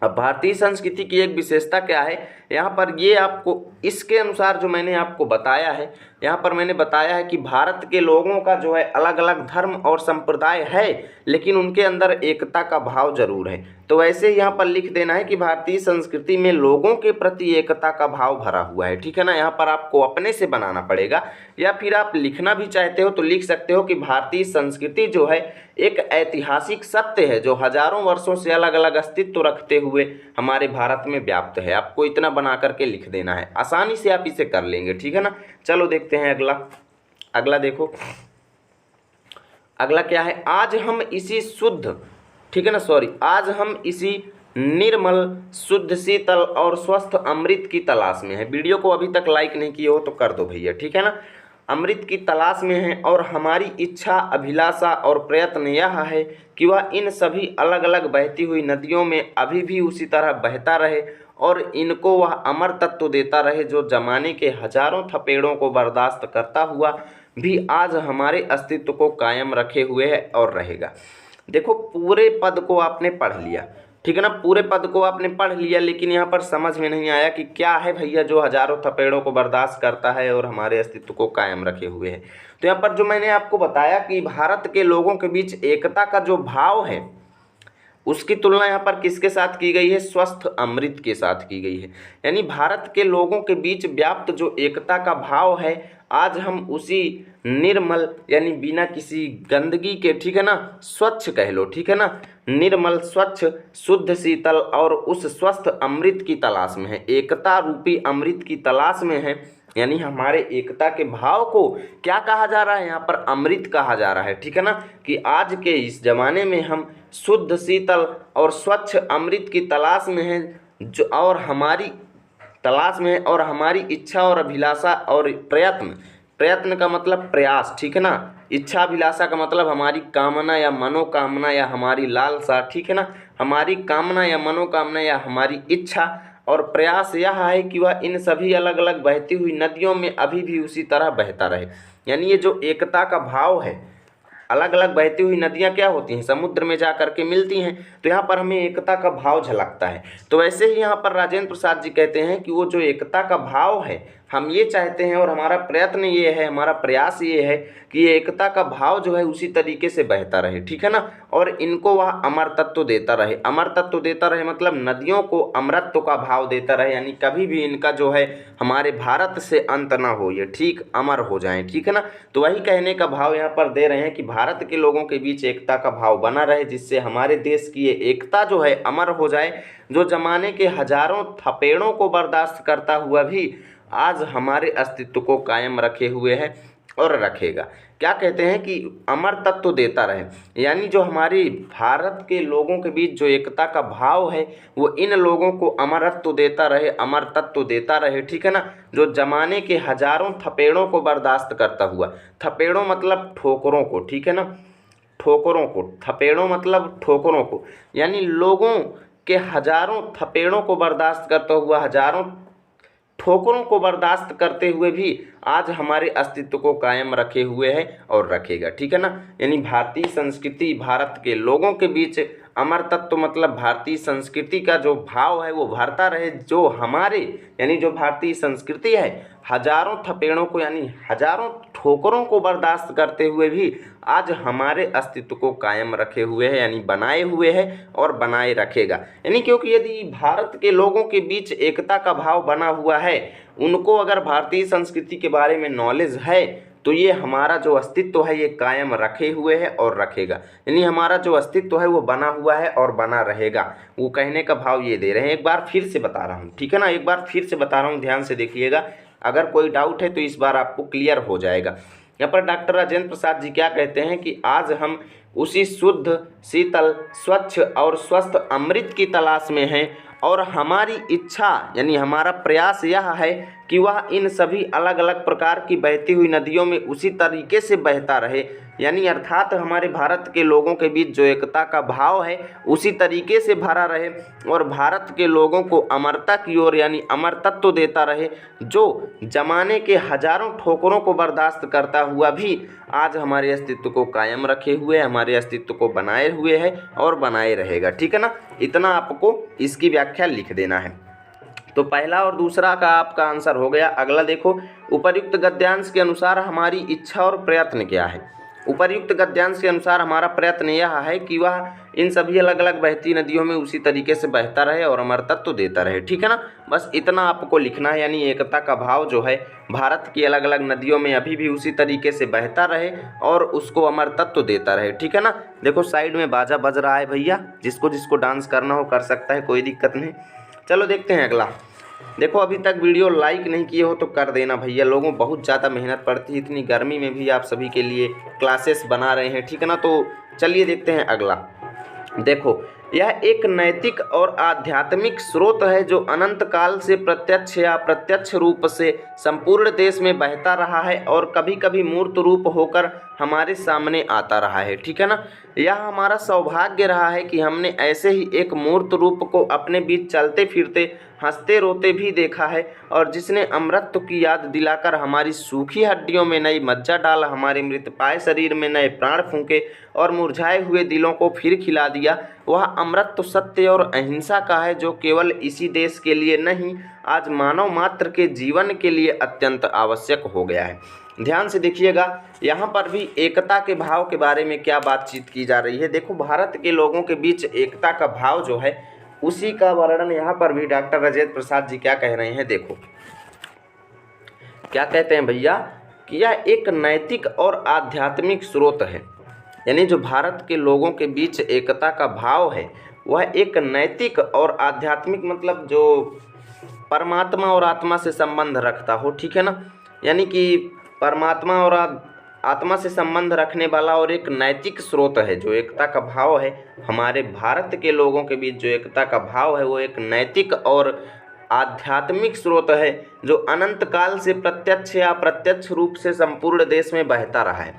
अब भारतीय संस्कृति की एक विशेषता क्या है, यहाँ पर ये आपको इसके अनुसार जो मैंने आपको बताया है, यहाँ पर मैंने बताया है कि भारत के लोगों का जो है अलग अलग धर्म और संप्रदाय है, लेकिन उनके अंदर एकता का भाव जरूर है। तो वैसे यहाँ पर लिख देना है कि भारतीय संस्कृति में लोगों के प्रति एकता का भाव भरा हुआ है, ठीक है ना। यहाँ पर आपको अपने से बनाना पड़ेगा, या फिर आप लिखना भी चाहते हो तो लिख सकते हो कि भारतीय संस्कृति जो है एक ऐतिहासिक सत्य है जो हजारों वर्षों से अलग अलग अस्तित्व रखते हुए हमारे भारत में व्याप्त है। आपको इतना बना करके लिख देना है, आसानी से आप इसे कर लेंगे, ठीक है ना। चलो देखते हैं अगला। अगला देखो, अगला क्या है, आज हम इसी शुद्ध, ठीक है ना, आज हम इसी निर्मल शुद्ध शीतल और स्वस्थ अमृत की तलाश में है। वीडियो को अभी तक लाइक नहीं किए हो तो कर दो भैया, ठीक है ना। अमृत की तलाश में है और हमारी इच्छा, अभिलाषा और प्रयत्न यह है कि वह इन सभी अलग अलग बहती हुई नदियों में अभी भी उसी तरह बहता रहे और इनको वह अमर तत्व देता रहे जो जमाने के हजारों थपेड़ों को बर्दाश्त करता हुआ भी आज हमारे अस्तित्व को कायम रखे हुए है और रहेगा। देखो पूरे पद को आपने पढ़ लिया, ठीक है ना, पूरे पद को आपने पढ़ लिया, लेकिन यहाँ पर समझ में नहीं आया कि क्या है भैया जो हजारों थपेड़ों को बर्दाश्त करता है और हमारे अस्तित्व को कायम रखे हुए है। तो यहाँ पर जो मैंने आपको बताया कि भारत के लोगों के बीच एकता का जो भाव है उसकी तुलना यहाँ पर किसके साथ की गई है, स्वस्थ अमृत के साथ की गई है। यानी भारत के लोगों के बीच व्याप्त जो एकता का भाव है आज हम उसी निर्मल यानी बिना किसी गंदगी के, ठीक है ना, स्वच्छ कह लो, ठीक है ना, निर्मल स्वच्छ शुद्ध शीतल और उस स्वस्थ अमृत की तलाश में है, एकता रूपी अमृत की तलाश में है। यानी हमारे एकता के भाव को क्या कहा जा रहा है, यहाँ पर अमृत कहा जा रहा है, ठीक है ना, कि आज के इस जमाने में हम शुद्ध शीतल और स्वच्छ अमृत की तलाश में हैं जो और हमारी तलाश में है और हमारी इच्छा और अभिलाषा और प्रयत्न का मतलब प्रयास, ठीक है ना, इच्छा अभिलाषा का मतलब हमारी कामना या मनोकामना या हमारी लालसा, ठीक है ना, हमारी कामना या मनोकामना या हमारी इच्छा और प्रयास यह है कि वह इन सभी अलग अलग बहती हुई नदियों में अभी भी उसी तरह बहता रहे। यानी ये जो एकता का भाव है, अलग अलग बहती हुई नदियाँ क्या होती हैं, समुद्र में जा करके मिलती हैं, तो यहाँ पर हमें एकता का भाव झलकता है। तो वैसे ही यहाँ पर राजेंद्र प्रसाद जी कहते हैं कि वो जो एकता का भाव है हम ये चाहते हैं और हमारा प्रयत्न ये है, हमारा प्रयास ये है कि ये एकता का भाव जो है उसी तरीके से बहता रहे, ठीक है ना, और इनको वह अमर तत्व देता रहे। अमर तत्व देता रहे मतलब नदियों को अमरत्व का भाव देता रहे, यानी कभी भी इनका जो है हमारे भारत से अंत ना हो, ये ठीक अमर हो जाएं, ठीक है ना। तो वही कहने का भाव यहाँ पर दे रहे हैं कि भारत के लोगों के बीच एकता का भाव बना रहे, जिससे हमारे देश की ये एकता जो है अमर हो जाए, जो जमाने के हजारों थपेड़ों को बर्दाश्त करता हुआ भी आज हमारे अस्तित्व को कायम रखे हुए है और रखेगा। क्या कहते हैं कि अमर तत्व देता रहे, यानी जो हमारी भारत के लोगों के बीच जो एकता का भाव है वो इन लोगों को अमरत्व देता रहे, अमर तत्व देता रहे, ठीक है ना, जो जमाने के हजारों थपेड़ों को बर्दाश्त करता हुआ, थपेड़ों मतलब ठोकरों को, ठीक है ना, ठोकरों को, थपेड़ों मतलब ठोकरों को, यानी लोगों के हजारों थपेड़ों को बर्दाश्त करता हुआ, हजारों ठोकरों को बर्दाश्त करते हुए भी आज हमारे अस्तित्व को कायम रखे हुए है और रखेगा, ठीक है ना। यानी भारतीय संस्कृति भारत के लोगों के बीच अमर तत्व मतलब भारतीय संस्कृति का जो भाव है वो भरता रहे, जो हमारे यानी जो भारतीय संस्कृति है हजारों थपेड़ों को यानी हजारों ठोकरों को बर्दाश्त करते हुए भी आज हमारे अस्तित्व को कायम रखे हुए है, यानी बनाए हुए है और बनाए रखेगा। यानी क्योंकि यदि भारत के लोगों के बीच एकता का भाव बना हुआ है, उनको अगर भारतीय संस्कृति के बारे में नॉलेज है तो ये हमारा जो अस्तित्व है ये कायम रखे हुए है और रखेगा, यानी हमारा जो अस्तित्व है वो बना हुआ है और बना रहेगा। वो कहने का भाव ये दे रहे हैं। एक बार फिर से बता रहा हूँ, ठीक है ना, एक बार फिर से बता रहा हूँ, ध्यान से देखिएगा। अगर कोई डाउट है तो इस बार आपको क्लियर हो जाएगा। यहाँ पर डॉक्टर राजेंद्र प्रसाद जी क्या कहते हैं कि आज हम उसी शुद्ध, शीतल, स्वच्छ और स्वस्थ अमृत की तलाश में हैं और हमारी इच्छा यानी हमारा प्रयास यह है कि वह इन सभी अलग अलग प्रकार की बहती हुई नदियों में उसी तरीके से बहता रहे, यानी अर्थात हमारे भारत के लोगों के बीच जो एकता का भाव है उसी तरीके से भरा रहे और भारत के लोगों को अमरता की ओर यानी अमर तत्व देता रहे, जो जमाने के हजारों ठोकरों को बर्दाश्त करता हुआ भी आज हमारे अस्तित्व को कायम रखे हुए, हमारे अस्तित्व को बनाए हुए है और बनाए रहेगा। ठीक है ना, इतना आपको इसकी व्याख्या लिख देना है। तो पहला और दूसरा का आपका आंसर हो गया। अगला देखो, उपर्युक्त गद्यांश के अनुसार हमारी इच्छा और प्रयत्न क्या है। उपर्युक्त गद्यांश के अनुसार हमारा प्रयत्न यह है कि वह इन सभी अलग अलग बहती नदियों में उसी तरीके से बहता रहे और अमरतत्व देता रहे। ठीक है ना, बस इतना आपको लिखना है, यानी एकता का भाव जो है भारत की अलग अलग नदियों में अभी भी उसी तरीके से बहता रहे और उसको अमरतत्व देता रहे। ठीक है ना, देखो साइड में बाजा बज रहा है भैया, जिसको जिसको डांस करना हो कर सकता है, कोई दिक्कत नहीं। चलो देखते हैं अगला। देखो अभी तक वीडियो लाइक नहीं किए हो तो कर देना भैया, लोगों बहुत ज़्यादा मेहनत पड़ती है, इतनी गर्मी में भी आप सभी के लिए क्लासेस बना रहे हैं। ठीक है ना, तो चलिए देखते हैं अगला। देखो यह एक नैतिक और आध्यात्मिक स्रोत है जो अनंत काल से प्रत्यक्ष या अप्रत्यक्ष रूप से संपूर्ण देश में बहता रहा है और कभी कभी मूर्त रूप होकर हमारे सामने आता रहा है। ठीक है ना, यह हमारा सौभाग्य रहा है कि हमने ऐसे ही एक मूर्त रूप को अपने बीच चलते फिरते हंसते रोते भी देखा है और जिसने अमृत की याद दिलाकर हमारी सूखी हड्डियों में नई मज्जा डाल, हमारे मृतपाय शरीर में नए प्राण फूंके और मुरझाए हुए दिलों को फिर खिला दिया। वह अमृत तो सत्य और अहिंसा का है जो केवल इसी देश के लिए नहीं, आज मानव मात्र के जीवन के लिए अत्यंत आवश्यक हो गया है। ध्यान से देखिएगा, यहाँ पर भी एकता के भाव के बारे में क्या बातचीत की जा रही है। देखो भारत के लोगों के बीच एकता का भाव जो है उसी का वर्णन यहाँ पर भी डॉक्टर राजेंद्र प्रसाद जी क्या कह रहे हैं। देखो क्या कहते हैं भैया कि यह एक नैतिक और आध्यात्मिक स्रोत है, यानी जो भारत के लोगों के बीच एकता का भाव है वह एक नैतिक और आध्यात्मिक मतलब जो परमात्मा और आत्मा से संबंध रखता हो। ठीक है ना, यानी कि परमात्मा और आत्मा से संबंध रखने वाला और एक नैतिक स्रोत है। जो एकता का भाव है हमारे भारत के लोगों के बीच जो एकता का भाव है वो एक नैतिक और आध्यात्मिक स्रोत है जो अनंत काल से प्रत्यक्ष या अप्रत्यक्ष रूप से संपूर्ण देश में बहता रहा है।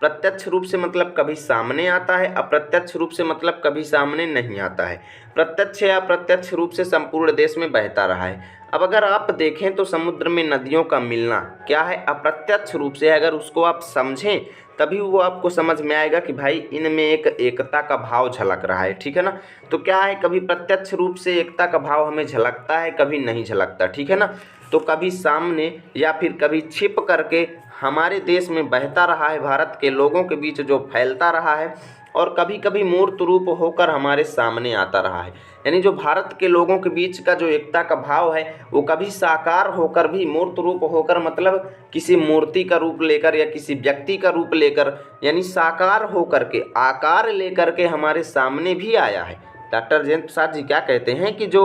प्रत्यक्ष रूप से मतलब कभी सामने आता है, अप्रत्यक्ष रूप से मतलब कभी सामने नहीं आता है। प्रत्यक्ष या अप्रत्यक्ष रूप से संपूर्ण देश में बहता रहा है। अब अगर आप देखें तो समुद्र में नदियों का मिलना क्या है, अप्रत्यक्ष रूप से। अगर उसको आप समझें तभी वो आपको समझ में आएगा कि भाई इनमें एक एकता का भाव झलक रहा है। ठीक है ना, तो क्या है कभी प्रत्यक्ष रूप से एकता का भाव हमें झलकता है, कभी नहीं झलकता। ठीक है ना, तो कभी सामने या फिर कभी छिप करके हमारे देश में बहता रहा है, भारत के लोगों के बीच जो फैलता रहा है और कभी कभी मूर्त रूप होकर हमारे सामने आता रहा है। यानी जो भारत के लोगों के बीच का जो एकता का भाव है वो कभी साकार होकर भी, मूर्त रूप होकर मतलब किसी मूर्ति का रूप लेकर या किसी व्यक्ति का रूप लेकर, यानी साकार होकर के आकार लेकर के हमारे सामने भी आया है। डॉक्टर राजेंद्र प्रसाद जी क्या कहते हैं कि जो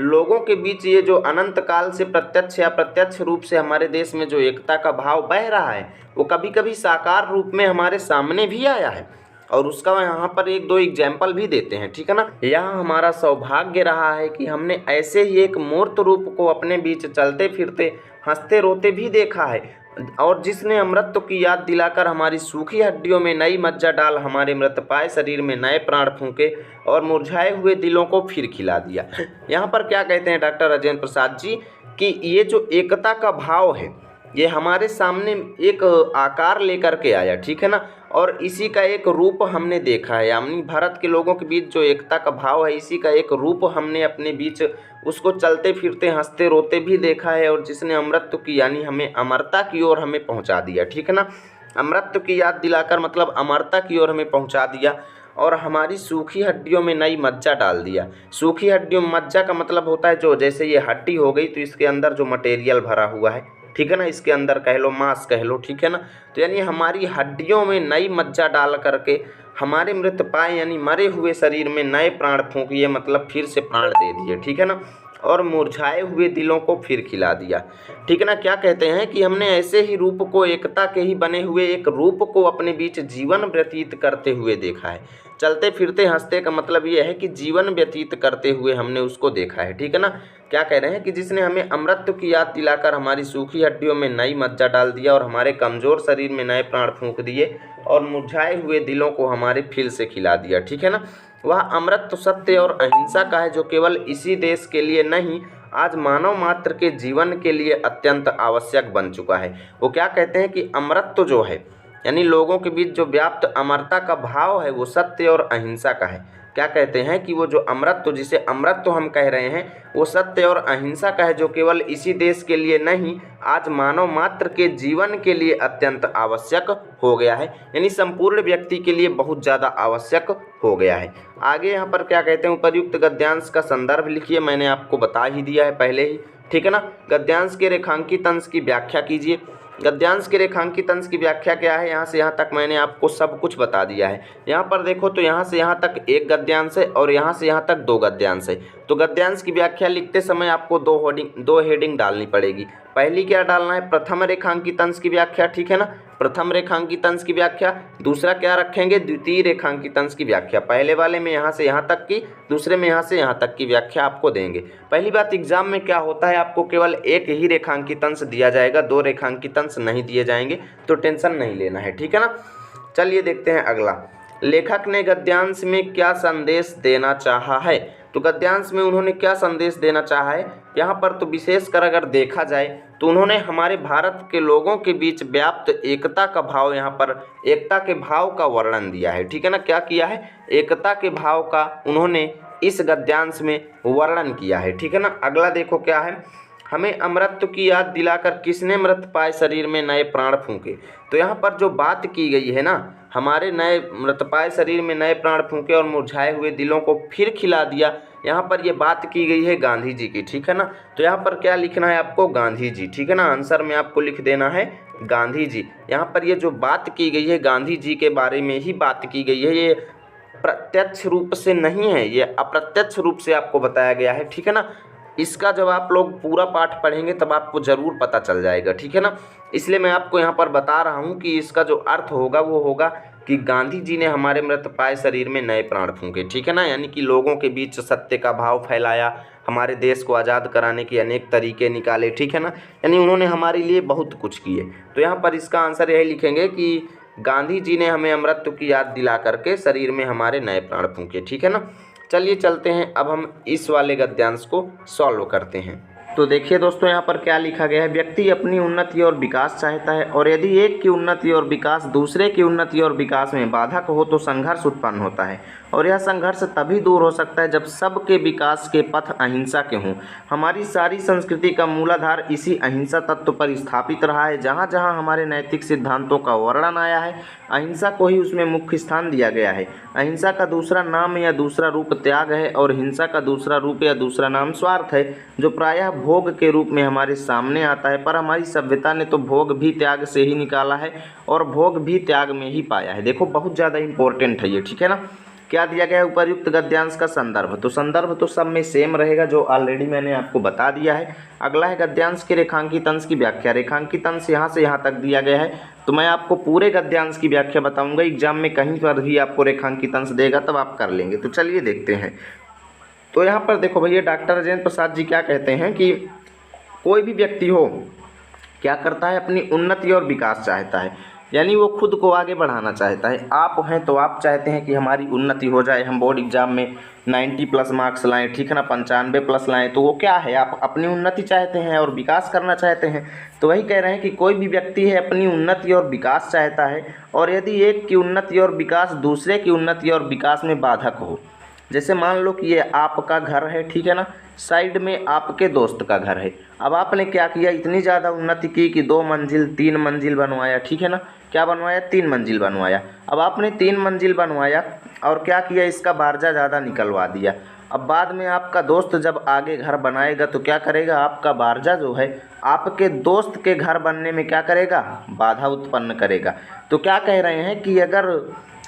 लोगों के बीच ये जो अनंत काल से प्रत्यक्ष या प्रत्यक्ष रूप से हमारे देश में जो एकता का भाव बह रहा है वो कभी कभी साकार रूप में हमारे सामने भी आया है और उसका यहाँ पर एक दो एग्जाम्पल भी देते हैं। ठीक है ना, यहाँ हमारा सौभाग्य रहा है कि हमने ऐसे ही एक मूर्त रूप को अपने बीच चलते फिरते हंसते रोते भी देखा है और जिसने अमृत की याद दिलाकर हमारी सूखी हड्डियों में नई मज्जा डाल, हमारे मृतपाय शरीर में नए प्राण फूंके और मुरझाए हुए दिलों को फिर खिला दिया। यहाँ पर क्या कहते हैं डॉक्टर राजेंद्र प्रसाद जी कि ये जो एकता का भाव है ये हमारे सामने एक आकार लेकर के आया। ठीक है ना, और इसी का एक रूप हमने देखा है, यानी भारत के लोगों के बीच जो एकता का भाव है इसी का एक रूप हमने अपने बीच उसको चलते फिरते हंसते रोते भी देखा है और जिसने अमृत की यानी हमें अमरता की ओर हमें पहुंचा दिया। ठीक है ना, अमृत की याद दिलाकर मतलब अमरता की ओर हमें पहुंचा दिया और हमारी सूखी हड्डियों में नई मज्जा डाल दिया। सूखी हड्डियों में मज्जा का मतलब होता है जो जैसे ये हड्डी हो गई तो इसके अंदर जो मटेरियल भरा हुआ है। ठीक है ना, इसके अंदर कह लो मांस कह लो, ठीक है ना। तो यानी हमारी हड्डियों में नई मज्जा डाल करके हमारे मृत पाए यानी मरे हुए शरीर में नए प्राण फूंकिए, मतलब फिर से प्राण दे दिए, ठीक है ना, और मुरझाए हुए दिलों को फिर खिला दिया, ठीक है ना। क्या कहते हैं कि हमने ऐसे ही रूप को, एकता के ही बने हुए एक रूप को अपने बीच जीवन व्यतीत करते हुए देखा है। चलते फिरते हंसते का मतलब ये है कि जीवन व्यतीत करते हुए हमने उसको देखा है, ठीक है ना। क्या कह रहे हैं कि जिसने हमें अमृत की याद दिलाकर हमारी सूखी हड्डियों में नई मज्जा डाल दिया और हमारे कमज़ोर शरीर में नए प्राण फूंक दिए और मुरझाए हुए दिलों को हमारे फिर से खिला दिया, ठीक है ना। वह अमृत तो सत्य और अहिंसा का है, जो केवल इसी देश के लिए नहीं आज मानव मात्र के जीवन के लिए अत्यंत आवश्यक बन चुका है। वो क्या कहते हैं कि अमृत तो जो है यानी लोगों के बीच जो व्याप्त अमरता का भाव है वो सत्य और अहिंसा का है। क्या कहते हैं कि वो जो अमृत तो जिसे अमृत तो हम कह रहे हैं वो सत्य और अहिंसा का है, जो केवल इसी देश के लिए नहीं आज मानव मात्र के जीवन के लिए अत्यंत आवश्यक हो गया है, यानी संपूर्ण व्यक्ति के लिए बहुत ज़्यादा आवश्यक हो गया है। आगे यहाँ पर क्या कहते हैं, उपर्युक्त गद्यांश का संदर्भ लिखिए, मैंने आपको बता ही दिया है पहले ही, ठीक है ना। गद्यांश के रेखांकित अंश की व्याख्या कीजिए। गद्यांश के रेखांकित अंश की व्याख्या क्या है, यहाँ से यहाँ तक मैंने आपको सब कुछ बता दिया है। यहाँ पर देखो तो यहाँ से यहाँ तक एक गद्यांश है और यहाँ से यहाँ तक दो गद्यांश है। तो गद्यांश की व्याख्या लिखते समय आपको दो हेडिंग डालनी पड़ेगी। पहली क्या डालना है, प्रथम रेखांकित अंश की व्याख्या, ठीक है ना, प्रथम रेखांकित अंश की व्याख्या। दूसरा क्या रखेंगे, द्वितीय रेखांकित अंश की व्याख्या। पहले वाले में यहाँ से यहाँ तक की, दूसरे में यहाँ से यहाँ तक की व्याख्या आपको देंगे। पहली बात, एग्जाम में क्या होता है, आपको केवल एक ही रेखांकित अंश दिया जाएगा, दो रेखांकित अंश नहीं दिए जाएंगे, तो टेंशन नहीं लेना है, ठीक है ना। चलिए देखते हैं अगला, लेखक ने गद्यांश में क्या संदेश देना चाहा है। तो गद्यांश में उन्होंने क्या संदेश देना चाहा है, यहाँ पर तो विशेषकर अगर देखा जाए तो उन्होंने हमारे भारत के लोगों के बीच व्याप्त एकता का भाव, यहाँ पर एकता के भाव का वर्णन दिया है, ठीक है ना। क्या किया है, एकता के भाव का उन्होंने इस गद्यांश में वर्णन किया है, ठीक है ना। अगला देखो क्या है, हमें अमृत की याद दिलाकर किसने मृत पाए शरीर में नए प्राण फूंके। तो यहाँ पर जो बात की गई है ना, हमारे नए मृत पाए शरीर में नए प्राण फूंके और मुरझाए हुए दिलों को फिर खिला दिया, यहाँ पर ये बात की गई है गांधी जी की, ठीक है ना। तो यहाँ पर क्या लिखना है आपको, गांधी जी, ठीक है ना। आंसर में आपको लिख देना है गांधी जी। यहाँ पर ये जो बात की गई है गांधी जी के बारे में ही बात की गई है, ये प्रत्यक्ष रूप से नहीं है, ये अप्रत्यक्ष रूप से आपको बताया गया है, ठीक है ना। इसका जब आप लोग पूरा पाठ पढ़ेंगे तब आपको ज़रूर पता चल जाएगा, ठीक है ना। इसलिए मैं आपको यहाँ पर बता रहा हूँ कि इसका जो अर्थ होगा वो होगा कि गांधी जी ने हमारे मृत पाए शरीर में नए प्राण फूंके, ठीक है ना। यानी कि लोगों के बीच सत्य का भाव फैलाया, हमारे देश को आज़ाद कराने के अनेक तरीके निकाले, ठीक है ना। यानी उन्होंने हमारे लिए बहुत कुछ किए। तो यहाँ पर इसका आंसर यही लिखेंगे कि गांधी जी ने हमें अमृत की याद दिला करके शरीर में हमारे नए प्राण फूंके, ठीक है ना। चलिए चलते हैं, अब हम इस वाले गद्यांश को सॉल्व करते हैं। तो देखिए दोस्तों, यहाँ पर क्या लिखा गया है, व्यक्ति अपनी उन्नति और विकास चाहता है और यदि एक की उन्नति और विकास दूसरे की उन्नति और विकास में बाधक हो तो संघर्ष उत्पन्न होता है और यह संघर्ष तभी दूर हो सकता है जब सबके विकास के पथ अहिंसा के हों। हमारी सारी संस्कृति का मूलाधार इसी अहिंसा तत्व पर स्थापित रहा है। जहाँ जहाँ हमारे नैतिक सिद्धांतों का वर्णन आया है, अहिंसा को ही उसमें मुख्य स्थान दिया गया है। अहिंसा का दूसरा नाम या दूसरा रूप त्याग है और हिंसा का दूसरा रूप या दूसरा नाम स्वार्थ है, जो प्रायः भोग के रूप में हमारे सामने आता है। पर हमारी सभ्यता ने तो भोग भी त्याग से ही निकाला है और भोग भी त्याग में ही पाया है। देखो बहुत ज़्यादा इंपॉर्टेंट है ये, ठीक है ना। क्या दिया गया है, उपर्युक्त गद्यांश का संदर्भ। तो संदर्भ तो सब में सेम रहेगा, जो ऑलरेडी मैंने आपको बता दिया है। अगला है गद्यांश के रेखांकित अंश की व्याख्या। रेखांकित अंश यहाँ से यहाँ तक दिया गया है, तो मैं आपको पूरे गद्यांश की व्याख्या बताऊंगा। एग्जाम में कहीं पर भी आपको रेखांकित अंश देगा तब आप कर लेंगे। तो चलिए देखते हैं। तो यहाँ पर देखो भैया, डॉक्टर राजेंद्र प्रसाद जी क्या कहते हैं कि कोई भी व्यक्ति हो क्या करता है, अपनी उन्नति और विकास चाहता है, यानी वो खुद को आगे बढ़ाना चाहता है। आप हैं तो आप चाहते हैं कि हमारी उन्नति हो जाए, हम बोर्ड एग्जाम में 90+ मार्क्स लाएं, ठीक है ना, 95+ लाएं। तो वो क्या है, आप अपनी उन्नति चाहते हैं और विकास करना चाहते हैं। तो वही कह रहे हैं कि कोई भी व्यक्ति है अपनी उन्नति और विकास चाहता है और यदि एक की उन्नति और विकास दूसरे की उन्नति और विकास में बाधक हो। जैसे मान लो कि ये आपका घर है, ठीक है ना, साइड में आपके दोस्त का घर है। अब आपने क्या किया, इतनी ज़्यादा उन्नति की कि 2 मंजिल 3 मंजिल बनवाया, ठीक है ना। क्या बनवाया, 3 मंजिल बनवाया। अब आपने 3 मंजिल बनवाया और क्या किया, इसका बारजा ज़्यादा निकलवा दिया। अब बाद में आपका दोस्त जब आगे घर बनाएगा तो क्या करेगा, आपका बारजा जो है आपके दोस्त के घर बनने में क्या करेगा, बाधा उत्पन्न करेगा। तो क्या कह रहे हैं कि अगर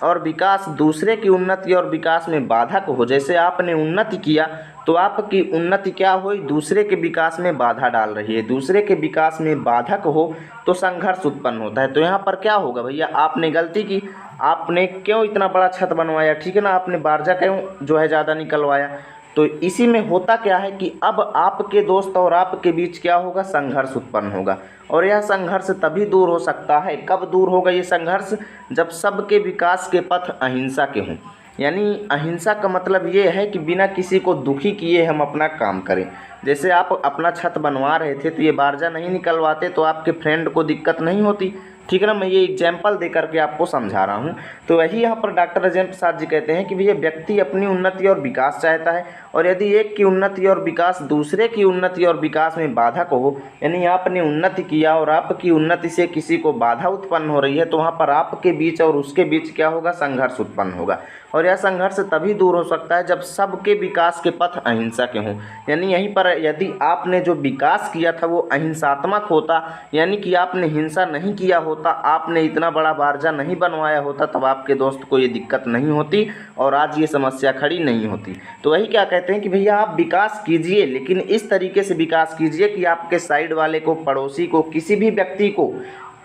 और विकास दूसरे की उन्नति और विकास में बाधक हो, जैसे आपने उन्नति किया तो आपकी उन्नति क्या हुई, दूसरे के विकास में बाधा डाल रही है, दूसरे के विकास में बाधक हो तो संघर्ष उत्पन्न होता है। तो यहाँ पर क्या होगा भैया, आपने गलती की, आपने क्यों इतना बड़ा छत बनवाया, ठीक है ना, आपने बारजा क्यों जो है ज़्यादा निकलवाया। तो इसी में होता क्या है कि अब आपके दोस्त और आपके बीच क्या होगा, संघर्ष उत्पन्न होगा। और यह संघर्ष तभी दूर हो सकता है, कब दूर होगा ये संघर्ष, जब सबके विकास के पथ अहिंसा के हों। यानी अहिंसा का मतलब ये है कि बिना किसी को दुखी किए हम अपना काम करें। जैसे आप अपना छत बनवा रहे थे तो ये बारजा नहीं निकलवाते तो आपके फ्रेंड को दिक्कत नहीं होती, ठीक है ना। मैं ये एग्जाम्पल दे करके आपको समझा रहा हूँ। तो वही यहाँ पर डॉक्टर राजेंद्र प्रसाद जी कहते हैं कि भैया व्यक्ति अपनी उन्नति और विकास चाहता है, और यदि एक की उन्नति और विकास दूसरे की उन्नति और विकास में बाधक हो, यानी आपने उन्नति किया और आपकी उन्नति से किसी को बाधा उत्पन्न हो रही है, तो वहाँ पर आपके बीच और उसके बीच क्या होगा, संघर्ष उत्पन्न होगा। और यह संघर्ष तभी दूर हो सकता है जब सबके विकास के पथ अहिंसा के हों। यानी यहीं पर यदि आपने जो विकास किया था वो अहिंसात्मक होता, यानी कि आपने हिंसा नहीं किया होता, आपने इतना बड़ा बारजा नहीं बनवाया होता, तब आपके दोस्त को ये दिक्कत नहीं होती और आज ये समस्या खड़ी नहीं होती। तो वही क्या कहते हैं कि भैया आप विकास कीजिए, लेकिन इस तरीके से विकास कीजिए कि आपके साइड वाले को, पड़ोसी को, किसी भी व्यक्ति को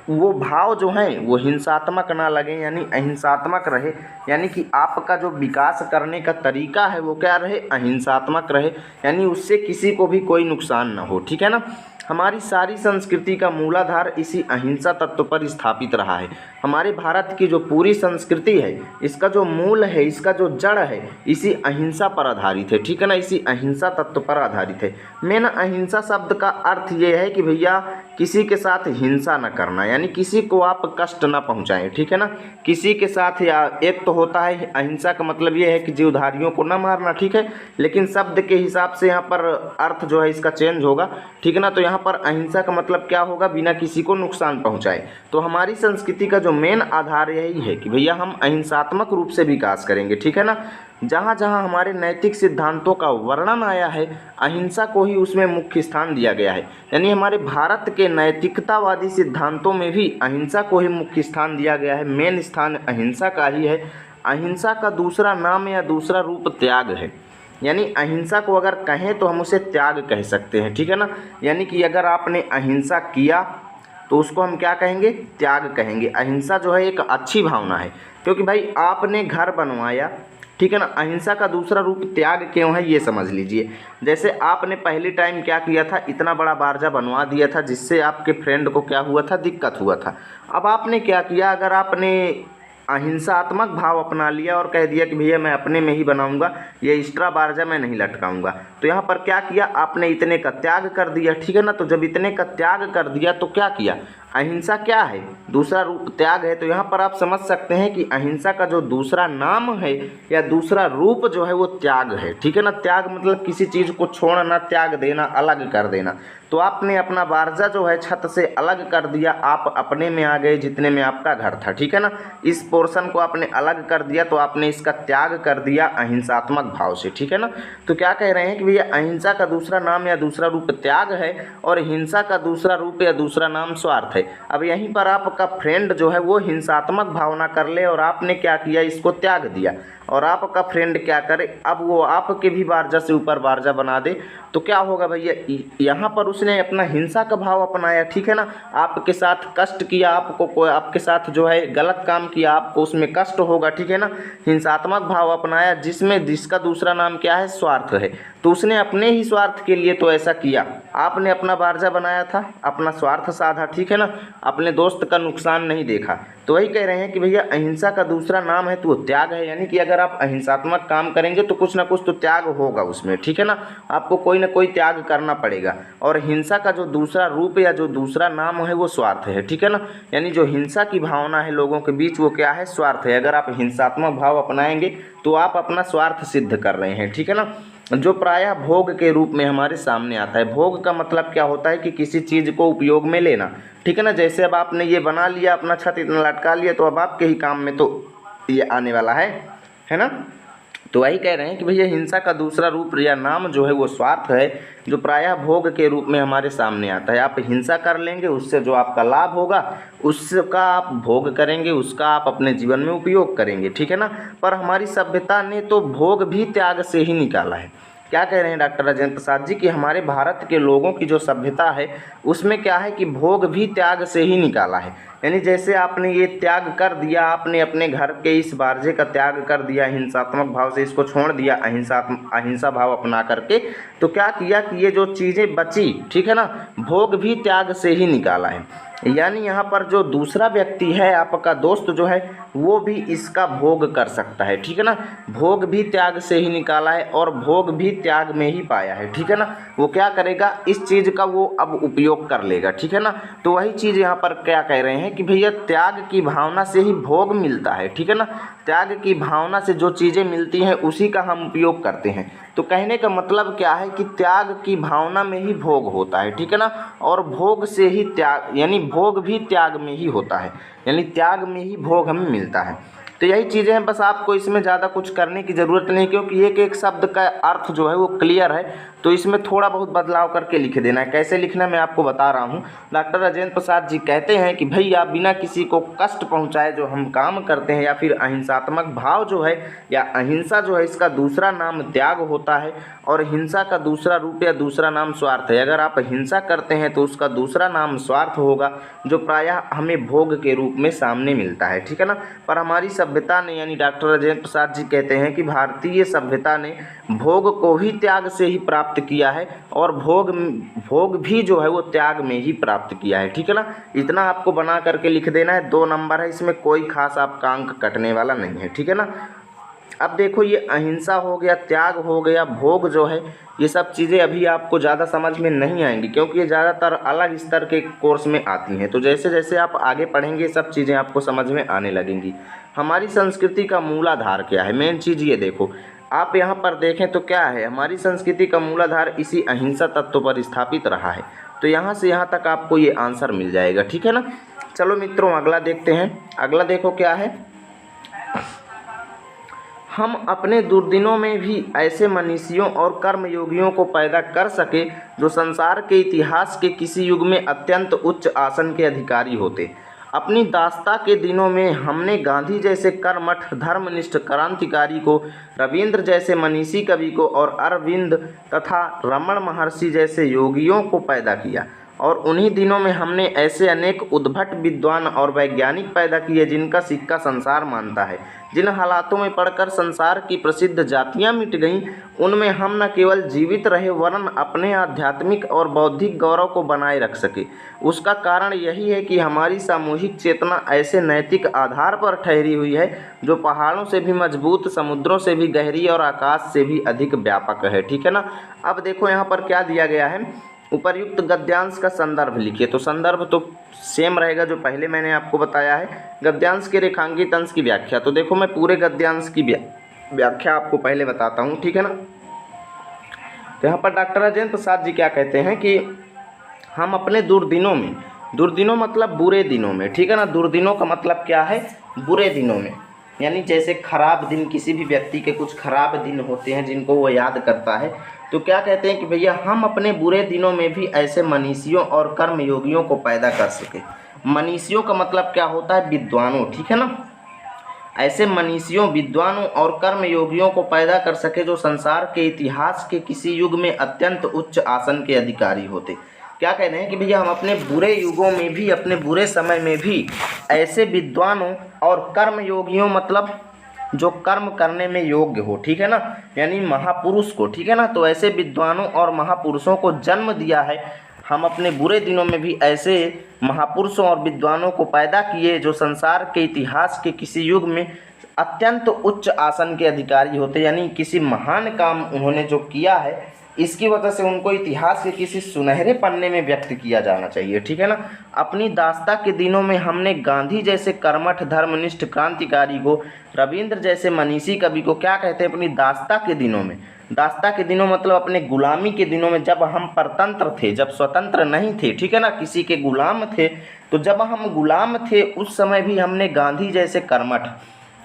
वो भाव जो हैं वो हिंसात्मक ना लगे, यानी अहिंसात्मक रहे। यानी कि आपका जो विकास करने का तरीका है वो क्या रहे, अहिंसात्मक रहे, यानी उससे किसी को भी कोई नुकसान ना हो, ठीक है ना। हमारी सारी संस्कृति का मूलाधार इसी अहिंसा तत्व पर स्थापित रहा है। हमारे भारत की जो पूरी संस्कृति है, इसका जो मूल है, इसका जो जड़ है, इसी अहिंसा पर आधारित है, ठीक है ना, इसी अहिंसा तत्व पर आधारित है। मेन अहिंसा शब्द का अर्थ ये है कि भैया किसी के साथ हिंसा न करना, यानी किसी को आप कष्ट न पहुंचाएं, ठीक है ना, किसी के साथ। या एक तो होता है अहिंसा का मतलब ये है कि जीवधारियों को न मारना, ठीक है, लेकिन शब्द के हिसाब से यहाँ पर अर्थ जो है इसका चेंज होगा, ठीक है ना। तो यहाँ पर अहिंसा का मतलब क्या होगा, बिना किसी को नुकसान पहुंचाए। तो हमारी संस्कृति का जो मेन आधार यही है कि भैया हम अहिंसात्मक रूप से विकास करेंगे, ठीक है ना। जहाँ जहाँ हमारे नैतिक सिद्धांतों का वर्णन आया है, अहिंसा को ही उसमें मुख्य स्थान दिया गया है। यानी हमारे भारत के नैतिकतावादी सिद्धांतों में भी अहिंसा को ही मुख्य स्थान दिया गया है, मेन स्थान अहिंसा का ही है। अहिंसा का दूसरा नाम या दूसरा रूप त्याग है। यानी अहिंसा को अगर कहें तो हम उसे त्याग कह सकते हैं, ठीक है ना। यानी कि अगर आपने अहिंसा किया तो उसको हम क्या कहेंगे, त्याग कहेंगे। अहिंसा जो है एक अच्छी भावना है, क्योंकि भाई आपने घर बनवाया, ठीक है ना। अहिंसा का दूसरा रूप त्याग क्यों है ये समझ लीजिए। जैसे आपने पहले टाइम क्या किया था, इतना बड़ा बारजा बनवा दिया था जिससे आपके फ्रेंड को क्या हुआ था, दिक्कत हुआ था। अब आपने क्या किया, अगर आपने अहिंसात्मक भाव अपना लिया और कह दिया कि भैया मैं अपने में ही बनाऊंगा, ये एक्स्ट्रा बारजा मैं नहीं लटकाऊंगा, तो यहाँ पर क्या किया, आपने इतने का त्याग कर दिया, ठीक है ना। तो जब इतने का त्याग कर दिया तो क्या किया, अहिंसा क्या है, दूसरा रूप त्याग है। तो यहाँ पर आप समझ सकते हैं कि अहिंसा का जो दूसरा नाम है या दूसरा रूप जो है वो त्याग है, ठीक है ना। त्याग मतलब किसी चीज़ को छोड़ना, त्याग देना, अलग कर देना। तो आपने अपना बारजा जो है छत से अलग कर दिया, आप अपने में आ गए जितने में आपका घर था, ठीक है ना। इस पोर्शन को आपने अलग कर दिया तो आपने इसका त्याग कर दिया अहिंसात्मक भाव से, ठीक है ना। तो क्या कह रहे हैं कि भैया अहिंसा का दूसरा नाम या दूसरा रूप त्याग है और हिंसा का दूसरा रूप या दूसरा नाम स्वार्थ है। अब यहीं पर आपका फ्रेंड जो है वो हिंसात्मक भावना कर ले और आपने क्या किया, इसको त्याग दिया, और आपका फ्रेंड क्या करे, अब वो आपके भी बारजा से ऊपर बारजा बना दे, तो क्या होगा भैया, यहाँ पर उसने अपना हिंसा का भाव अपनाया, ठीक है ना। आपके साथ कष्ट किया, आपको कोई आपके साथ जो है गलत काम किया, आपको उसमें कष्ट होगा, ठीक है ना। हिंसात्मक भाव अपनाया जिसका दूसरा नाम क्या है, स्वार्थ है। तो उसने अपने ही स्वार्थ के लिए तो ऐसा किया, आपने अपना बारजा बनाया था, अपना स्वार्थ साधा, ठीक है ना, अपने दोस्त का नुकसान नहीं देखा। तो वही कह रहे हैं कि भैया अहिंसा का दूसरा नाम है तो वो त्याग है। यानी कि अगर आप अहिंसात्मक काम करेंगे तो कुछ ना कुछ तो त्याग होगा उसमें, ठीक है ना, आपको कोई ना कोई त्याग करना पड़ेगा। और हिंसा का जो दूसरा रूप या जो दूसरा नाम है वो स्वार्थ है, ठीक है ना। यानी जो हिंसा की भावना है लोगों के बीच वो क्या है, स्वार्थ है। अगर आप हिंसात्मक भाव अपनाएंगे तो आप अपना स्वार्थ सिद्ध कर रहे हैं, ठीक है ना। जो प्रायः भोग के रूप में हमारे सामने आता है। भोग का मतलब क्या होता है कि किसी चीज़ को उपयोग में लेना, ठीक है ना। जैसे अब आपने ये बना लिया, अपना छत इतना लटका लिया, तो अब आपके ही काम में तो ये आने वाला है ना। तो वही कह रहे हैं कि भैया हिंसा का दूसरा रूप या नाम जो है वो स्वार्थ है, जो प्रायः भोग के रूप में हमारे सामने आता है। आप हिंसा कर लेंगे, उससे जो आपका लाभ होगा उसका आप भोग करेंगे, उसका आप अपने जीवन में उपयोग करेंगे, ठीक है ना। पर हमारी सभ्यता ने तो भोग भी त्याग से ही निकाला है। क्या कह रहे हैं डॉक्टर राजेंद्र प्रसाद जी कि हमारे भारत के लोगों की जो सभ्यता है उसमें क्या है कि भोग भी त्याग से ही निकाला है। यानी जैसे आपने ये त्याग कर दिया, आपने अपने घर के इस बारजे का त्याग कर दिया, हिंसात्मक भाव से इसको छोड़ दिया, अहिंसा भाव अपना करके, तो क्या किया कि ये जो चीज़ें बची, ठीक है ना, भोग भी त्याग से ही निकाला है। यानी यहाँ पर जो दूसरा व्यक्ति है, आपका दोस्त जो है, वो भी इसका भोग कर सकता है, ठीक है ना। भोग भी त्याग से ही निकाला है और भोग भी त्याग में ही पाया है, ठीक है ना। वो क्या करेगा, इस चीज़ का वो अब उपयोग कर लेगा, ठीक है ना। तो वही चीज़ यहाँ पर क्या कह रहे हैं कि भैया त्याग की भावना से ही भोग मिलता है, ठीक है ना। त्याग की भावना से जो चीज़ें मिलती हैं उसी का हम उपयोग करते हैं। तो कहने का मतलब क्या है कि त्याग की भावना में ही भोग होता है, ठीक है ना। और भोग से ही त्याग, यानी भोग भी त्याग में ही होता है, यानी त्याग में ही भोग हमें मिलता है। तो यही चीज़ें हैं, बस आपको इसमें ज़्यादा कुछ करने की ज़रूरत नहीं, क्योंकि एक एक शब्द का अर्थ जो है वो क्लियर है। तो इसमें थोड़ा बहुत बदलाव करके लिख देना है। कैसे लिखना मैं आपको बता रहा हूँ। डॉक्टर राजेंद्र प्रसाद जी कहते हैं कि भैया बिना किसी को कष्ट पहुँचाए जो हम काम करते हैं, या फिर अहिंसात्मक भाव जो है या अहिंसा जो है, इसका दूसरा नाम त्याग होता है। और हिंसा का दूसरा रूप या दूसरा नाम स्वार्थ है। अगर आप हिंसा करते हैं तो उसका दूसरा नाम स्वार्थ होगा, जो प्रायः हमें भोग के रूप में सामने मिलता है, ठीक है ना। पर हमारी सभ्यता ने, यानी डॉक्टर राजेंद्र प्रसाद जी कहते हैं कि भारतीय सभ्यता ने भोग को ही त्याग से ही प्राप्त किया है और भोग भी जो है वो त्याग में ही प्राप्त किया है, ठीक है ना। इतना आपको बना करके लिख देना है। 2 नंबर है, इसमें कोई खास आपका अंक कटने वाला नहीं है, ठीक है ना। अब देखो, ये अहिंसा हो गया, त्याग हो गया, भोग जो है, ये सब चीज़ें अभी आपको ज़्यादा समझ में नहीं आएंगी, क्योंकि ये ज़्यादातर अलग स्तर के कोर्स में आती हैं। तो जैसे जैसे आप आगे पढ़ेंगे सब चीज़ें आपको समझ में आने लगेंगी। हमारी संस्कृति का मूलाधार क्या है, मेन चीज़ ये देखो। आप यहाँ पर देखें तो क्या है, हमारी संस्कृति का मूलाधार इसी अहिंसा तत्व पर स्थापित रहा है। तो यहाँ से यहाँ तक आपको ये आंसर मिल जाएगा, ठीक है ना। चलो मित्रों, अगला देखते हैं। अगला देखो क्या है, हम अपने दुर्दिनों में भी ऐसे मनीषियों और कर्मयोगियों को पैदा कर सके जो संसार के इतिहास के किसी युग में अत्यंत उच्च आसन के अधिकारी होते। अपनी दास्ता के दिनों में हमने गांधी जैसे कर्मठ धर्मनिष्ठ क्रांतिकारी को, रविंद्र जैसे मनीषी कवि को और अरविंद तथा रमण महर्षि जैसे योगियों को पैदा किया। और उन्हीं दिनों में हमने ऐसे अनेक उद्भट विद्वान और वैज्ञानिक पैदा किए जिनका सिक्का संसार मानता है। जिन हालातों में पढ़कर संसार की प्रसिद्ध जातियां मिट गईं, उनमें हम न केवल जीवित रहे वरन अपने आध्यात्मिक और बौद्धिक गौरव को बनाए रख सके। उसका कारण यही है कि हमारी सामूहिक चेतना ऐसे नैतिक आधार पर ठहरी हुई है जो पहाड़ों से भी मजबूत, समुद्रों से भी गहरी और आकाश से भी अधिक व्यापक है, ठीक है ना। अब देखो यहाँ पर क्या दिया गया है, उपर्युक्त गद्यांश का संदर्भ लिखिए। तो संदर्भ तो सेम रहेगा जो पहले मैंने आपको बताया है। गद्यांश के रेखांकित अंश की व्याख्या, तो देखो मैं पूरे गद्यांश की व्याख्या आपको पहले बताता हूँ, ठीक है ना। तो यहाँ पर डॉक्टर राजेंद्र प्रसाद जी क्या कहते हैं कि हम अपने दुर्दिनों में, दुर्दिनों मतलब बुरे दिनों में, ठीक है ना। दुर्दिनों का मतलब क्या है, बुरे दिनों में, यानी जैसे खराब दिन, किसी भी व्यक्ति के कुछ खराब दिन होते हैं जिनको वो याद करता है। तो क्या कहते हैं कि भैया हम अपने बुरे दिनों में भी ऐसे मनीषियों और कर्मयोगियों को पैदा कर सके। मनीषियों का मतलब क्या होता है, विद्वानों, ठीक है ना। ऐसे मनीषियों, विद्वानों और कर्मयोगियों को पैदा कर सके जो संसार के इतिहास के किसी युग में अत्यंत उच्च आसन के अधिकारी होते। क्या कह रहे हैं कि भैया हम अपने बुरे युगों में भी, अपने बुरे समय में भी ऐसे विद्वानों और कर्मयोगियों, मतलब जो कर्म करने में योग्य हो, ठीक है ना, यानी महापुरुष को, ठीक है ना। तो ऐसे विद्वानों और महापुरुषों को जन्म दिया है। हम अपने बुरे दिनों में भी ऐसे महापुरुषों और विद्वानों को पैदा किए जो संसार के इतिहास के किसी युग में अत्यंत उच्च आसन के अधिकारी होते, यानी किसी महान काम उन्होंने जो किया है इसकी वजह से उनको इतिहास के किसी सुनहरे पन्ने में व्यक्त किया जाना चाहिए, ठीक है ना। अपनी दास्ता के दिनों में हमने गांधी जैसे कर्मठ धर्मनिष्ठ क्रांतिकारी को, रविंद्र जैसे मनीषी कवि को, क्या कहते हैं, अपनी दास्ता के दिनों में, दास्ता के दिनों मतलब अपने गुलामी के दिनों में, जब हम परतंत्र थे, जब स्वतंत्र नहीं थे, ठीक है ना, किसी के गुलाम थे, तो जब हम गुलाम थे उस समय भी हमने गांधी जैसे कर्मठ,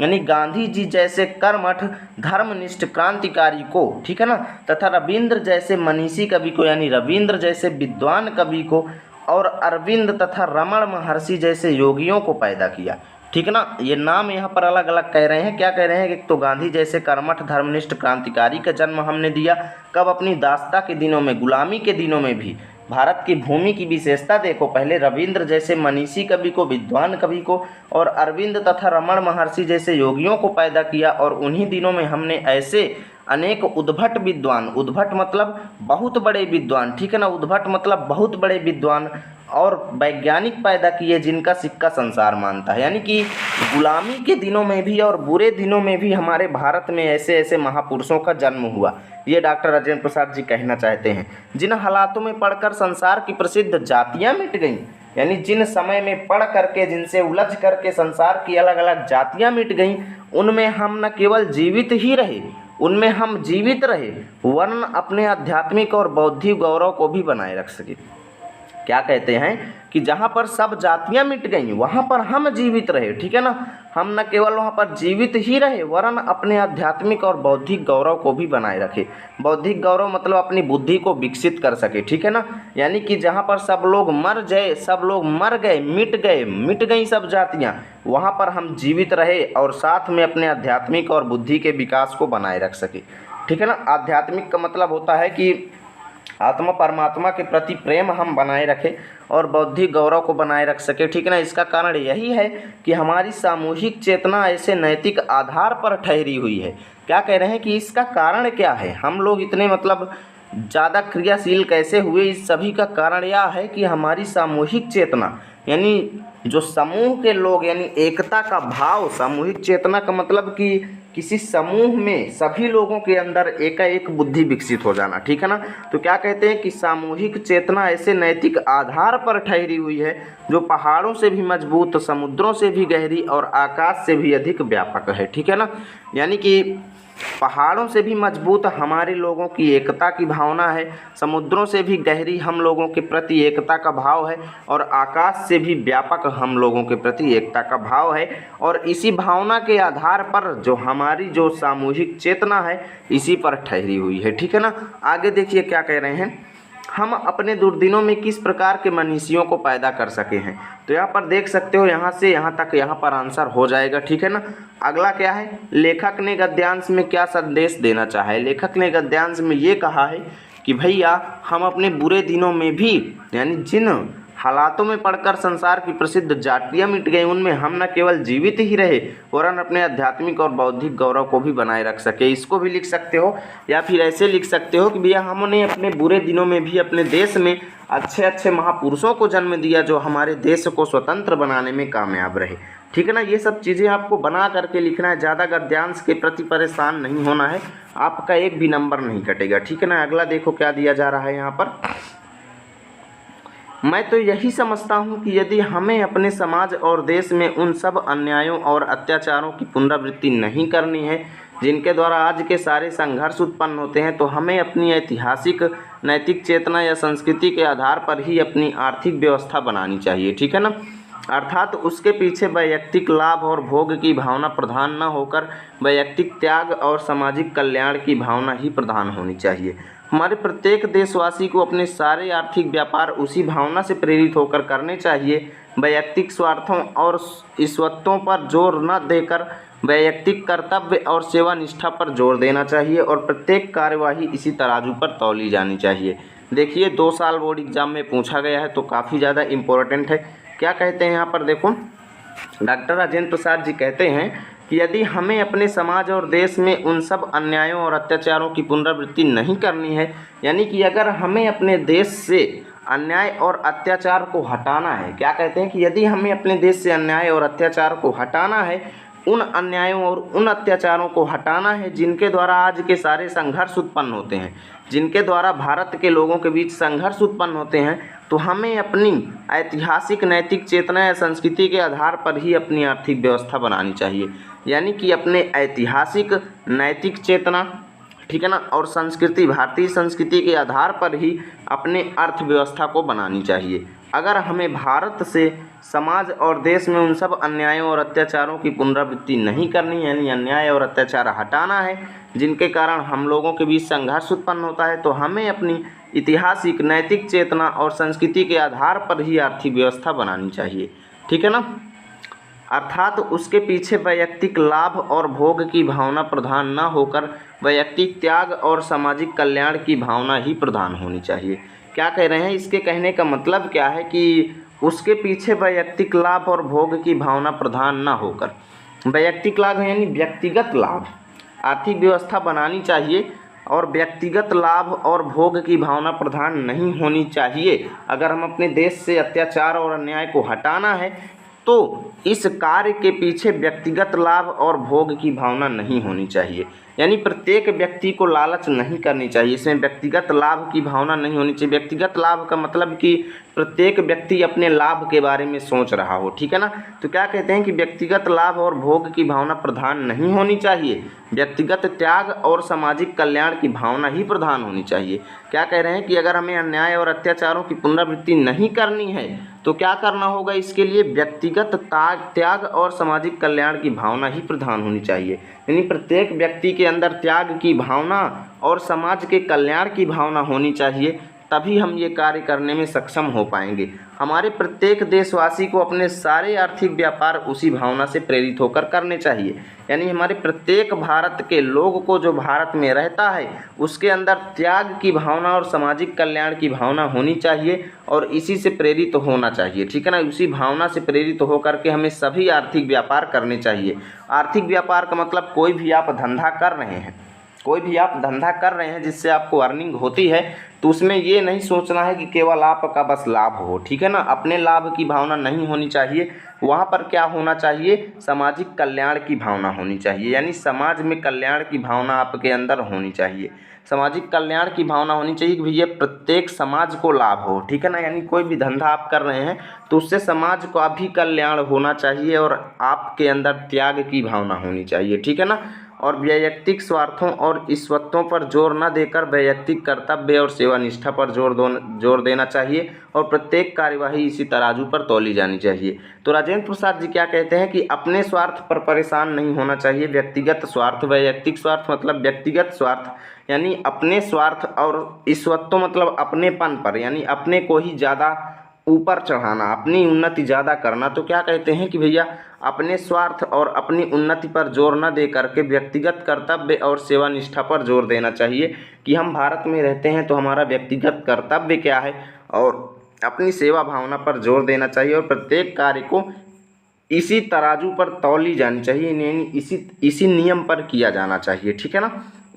यानी गांधी जी जैसे कर्मठ धर्मनिष्ठ क्रांतिकारी को, ठीक है ना, तथा रविंद्र जैसे मनीषी कवि को, यानी रविंद्र जैसे विद्वान कवि को, और अरविंद तथा रमण महर्षि जैसे योगियों को पैदा किया। ठीक है ना, ये नाम यहाँ पर अलग अलग कह रहे हैं। क्या कह रहे हैं कि तो गांधी जैसे कर्मठ धर्मनिष्ठ क्रांतिकारी का जन्म हमने दिया, कब? अपनी दासता के दिनों में, गुलामी के दिनों में भी। भारत की भूमि की विशेषता देखो, पहले रविंद्र जैसे मनीषी कवि को, विद्वान कवि को, और अरविंद तथा रमण महर्षि जैसे योगियों को पैदा किया। और उन्हीं दिनों में हमने ऐसे अनेक उद्भट विद्वान, उद्भट मतलब बहुत बड़े विद्वान, ठीक है ना, उद्भट मतलब बहुत बड़े विद्वान और वैज्ञानिक पैदा किए जिनका सिक्का संसार मानता है। यानी कि गुलामी के दिनों में भी और बुरे दिनों में भी हमारे भारत में ऐसे ऐसे महापुरुषों का जन्म हुआ, ये डॉक्टर राजेंद्र प्रसाद जी कहना चाहते हैं। जिन हालातों में पढ़कर संसार की प्रसिद्ध जातियाँ मिट गईं, यानी जिन समय में पढ़ करके, जिनसे उलझ करके संसार की अलग अलग जातियाँ मिट गईं, उनमें हम न केवल जीवित ही रहे, उनमें हम जीवित रहे, वरन अपने आध्यात्मिक और बौद्धिक गौरव को भी बनाए रख सके। क्या कहते हैं कि जहाँ पर सब जातियाँ मिट गईं वहाँ पर हम जीवित रहे, ठीक है ना, हम न केवल वहाँ पर जीवित ही रहे, वरन अपने आध्यात्मिक और बौद्धिक गौरव को भी बनाए रखे। बौद्धिक गौरव मतलब अपनी बुद्धि को विकसित कर सके, ठीक है ना, यानी कि जहाँ पर सब लोग मर गए, सब लोग मर गए, मिट गई सब जातियाँ, वहाँ पर हम जीवित रहे और साथ में अपने आध्यात्मिक और बुद्धि के विकास को बनाए रख सके। ठीक है ना, आध्यात्मिक का मतलब होता है कि आत्मा परमात्मा के प्रति प्रेम हम बनाए रखें और बौद्धिक गौरव को बनाए रख सके। ठीक है ना, इसका कारण यही है कि हमारी सामूहिक चेतना ऐसे नैतिक आधार पर ठहरी हुई है। क्या कह रहे हैं कि इसका कारण क्या है, हम लोग इतने मतलब ज़्यादा क्रियाशील कैसे हुए? इस सभी का कारण यह है कि हमारी सामूहिक चेतना, यानी जो समूह के लोग, यानी एकता का भाव, सामूहिक चेतना का मतलब कि किसी समूह में सभी लोगों के अंदर एकाएक बुद्धि विकसित हो जाना। ठीक है ना, तो क्या कहते हैं कि सामूहिक चेतना ऐसे नैतिक आधार पर ठहरी हुई है जो पहाड़ों से भी मजबूत, समुद्रों से भी गहरी और आकाश से भी अधिक व्यापक है। ठीक है ना, यानी कि पहाड़ों से भी मजबूत हमारे लोगों की एकता की भावना है, समुद्रों से भी गहरी हम लोगों के प्रति एकता का भाव है, और आकाश से भी व्यापक हम लोगों के प्रति एकता का भाव है। और इसी भावना के आधार पर जो हमारी जो सामूहिक चेतना है, इसी पर ठहरी हुई है। ठीक है ना, आगे देखिए क्या कह रहे हैं, हम अपने दुर्दिनों में किस प्रकार के मनीषियों को पैदा कर सके हैं। तो यहाँ पर देख सकते हो, यहाँ से यहाँ तक यहाँ पर आंसर हो जाएगा। ठीक है ना, अगला क्या है, लेखक ने गद्यांश में क्या संदेश देना चाहा है। लेखक ने गद्यांश में ये कहा है कि भैया हम अपने बुरे दिनों में भी, यानी जिन हालातों में पढ़कर संसार की प्रसिद्ध जातियाँ मिट गई, उनमें हम न केवल जीवित ही रहे, वरन अपने आध्यात्मिक और बौद्धिक गौरव को भी बनाए रख सके। इसको भी लिख सकते हो, या फिर ऐसे लिख सकते हो कि भैया हमने अपने बुरे दिनों में भी अपने देश में अच्छे अच्छे महापुरुषों को जन्म दिया जो हमारे देश को स्वतंत्र बनाने में कामयाब रहे। ठीक है ना, ये सब चीज़ें आपको बना करके लिखना है, ज़्यादा गद्यांश के प्रति परेशान नहीं होना है, आपका एक भी नंबर नहीं कटेगा। ठीक है ना, अगला देखो क्या दिया जा रहा है यहाँ पर, मैं तो यही समझता हूँ कि यदि हमें अपने समाज और देश में उन सब अन्यायों और अत्याचारों की पुनरावृत्ति नहीं करनी है जिनके द्वारा आज के सारे संघर्ष उत्पन्न होते हैं, तो हमें अपनी ऐतिहासिक नैतिक चेतना या संस्कृति के आधार पर ही अपनी आर्थिक व्यवस्था बनानी चाहिए। ठीक है ना, अर्थात उसके पीछे वैयक्तिक लाभ और भोग की भावना प्रधान न होकर वैयक्तिक त्याग और सामाजिक कल्याण की भावना ही प्रधान होनी चाहिए। हमारे प्रत्येक देशवासी को अपने सारे आर्थिक व्यापार उसी भावना से प्रेरित होकर करने चाहिए। वैयक्तिक स्वार्थों और ईश्वरत्वों पर जोर न देकर वैयक्तिक कर्तव्य और सेवा निष्ठा पर जोर देना चाहिए, और प्रत्येक कार्यवाही इसी तराजू पर तौली जानी चाहिए। देखिए 2 साल बोर्ड एग्जाम में पूछा गया है, तो काफ़ी ज़्यादा इम्पोर्टेंट है। क्या कहते हैं यहाँ पर देखो, डॉक्टर राजेंद्र प्रसाद जी कहते हैं कि यदि हमें अपने समाज और देश में उन सब अन्यायों और अत्याचारों की पुनरावृत्ति नहीं करनी है, यानी कि अगर हमें अपने देश से अन्याय और अत्याचार को हटाना है, क्या कहते हैं कि यदि हमें अपने देश से अन्याय और अत्याचार को हटाना है, उन अन्यायों और उन अत्याचारों को हटाना है जिनके द्वारा आज के सारे संघर्ष उत्पन्न होते हैं, जिनके द्वारा भारत के लोगों के बीच संघर्ष उत्पन्न होते हैं, तो हमें अपनी ऐतिहासिक नैतिक चेतना या संस्कृति के आधार पर ही अपनी आर्थिक व्यवस्था बनानी चाहिए। यानी कि अपने ऐतिहासिक नैतिक चेतना, ठीक है ना, और संस्कृति, भारतीय संस्कृति के आधार पर ही अपने अर्थव्यवस्था को बनानी चाहिए। अगर हमें भारत से समाज और देश में उन सब अन्यायों और अत्याचारों की पुनरावृत्ति नहीं करनी, यानी अन्याय और अत्याचार हटाना है जिनके कारण हम लोगों के बीच संघर्ष उत्पन्न होता है, तो हमें अपनी ऐतिहासिक, नैतिक चेतना और संस्कृति के आधार पर ही आर्थिक व्यवस्था बनानी चाहिए। ठीक है ना। अर्थात उसके पीछे वैयक्तिक लाभ और भोग की भावना प्रधान न होकर वैयक्तिक त्याग और सामाजिक कल्याण की भावना ही प्रधान होनी चाहिए। क्या कह रहे हैं, इसके कहने का मतलब क्या है कि उसके पीछे वैयक्तिक लाभ और भोग की भावना प्रधान न होकर, वैयक्तिक लाभ यानी व्यक्तिगत लाभ, आर्थिक व्यवस्था बनानी चाहिए और व्यक्तिगत लाभ और भोग की भावना प्रधान नहीं होनी चाहिए। अगर हम अपने देश से अत्याचार और अन्याय को हटाना है तो इस कार्य के पीछे व्यक्तिगत लाभ और भोग की भावना नहीं होनी चाहिए, यानी प्रत्येक व्यक्ति को लालच नहीं करनी चाहिए, इसमें व्यक्तिगत लाभ की भावना नहीं होनी चाहिए। व्यक्तिगत लाभ का मतलब कि प्रत्येक व्यक्ति अपने लाभ के बारे में सोच रहा हो। ठीक है ना। तो क्या कहते हैं कि व्यक्तिगत लाभ और भोग की भावना प्रधान नहीं होनी चाहिए, व्यक्तिगत त्याग और सामाजिक कल्याण की भावना ही प्रधान होनी चाहिए। क्या कह रहे हैं कि अगर हमें अन्याय और अत्याचारों की पुनरावृत्ति नहीं करनी है तो क्या करना होगा, इसके लिए व्यक्तिगत त्याग और सामाजिक कल्याण की भावना ही प्रधान होनी चाहिए, यानी प्रत्येक व्यक्ति के अंदर त्याग की भावना और समाज के कल्याण की भावना होनी चाहिए, तभी हम ये कार्य करने में सक्षम हो पाएंगे। हमारे प्रत्येक देशवासी को अपने सारे आर्थिक व्यापार उसी भावना से प्रेरित होकर करने चाहिए, यानी हमारे प्रत्येक भारत के लोग को, जो भारत में रहता है, उसके अंदर त्याग की भावना और सामाजिक कल्याण की भावना होनी चाहिए और इसी से प्रेरित होना चाहिए। ठीक है ना। उसी भावना से प्रेरित होकर के हमें सभी आर्थिक व्यापार करने चाहिए। आर्थिक व्यापार का मतलब कोई भी आप धंधा कर रहे हैं, कोई भी आप धंधा कर रहे हैं जिससे आपको अर्निंग होती है, तो उसमें ये नहीं सोचना है कि केवल आपका बस लाभ हो। ठीक है ना। अपने लाभ की भावना नहीं होनी चाहिए, वहाँ पर क्या होना चाहिए, सामाजिक कल्याण की भावना होनी चाहिए, यानी समाज में कल्याण की भावना आपके अंदर होनी चाहिए। सामाजिक कल्याण की भावना होनी चाहिए कि भैया प्रत्येक समाज को लाभ हो। ठीक है ना। यानी कोई भी धंधा आप कर रहे हैं तो उससे समाज का भी कल्याण होना चाहिए और आपके अंदर त्याग की भावना होनी चाहिए। ठीक है ना। और वैयक्तिक स्वार्थों और ईश्वरत्वों पर जोर न देकर वैयक्तिक कर्तव्य और सेवा निष्ठा पर जोर देना चाहिए और प्रत्येक कार्यवाही इसी तराजू पर तौली जानी चाहिए। तो राजेंद्र प्रसाद जी क्या कहते हैं कि अपने स्वार्थ पर परेशान नहीं होना चाहिए, व्यक्तिगत स्वार्थ, वैयक्तिक स्वार्थ मतलब व्यक्तिगत स्वार्थ यानी अपने स्वार्थ, और ईश्वरत्व मतलब अपनेपन पर, यानी अपने को ही ज़्यादा ऊपर चढ़ाना, अपनी उन्नति ज़्यादा करना। तो क्या कहते हैं कि भैया अपने स्वार्थ और अपनी उन्नति पर जोर न दे करके व्यक्तिगत कर्तव्य और सेवा निष्ठा पर जोर देना चाहिए कि हम भारत में रहते हैं तो हमारा व्यक्तिगत कर्तव्य क्या है और अपनी सेवा भावना पर जोर देना चाहिए और प्रत्येक कार्य को इसी तराजू पर तौली जानी चाहिए, यानी इसी नियम पर किया जाना चाहिए। ठीक है ना।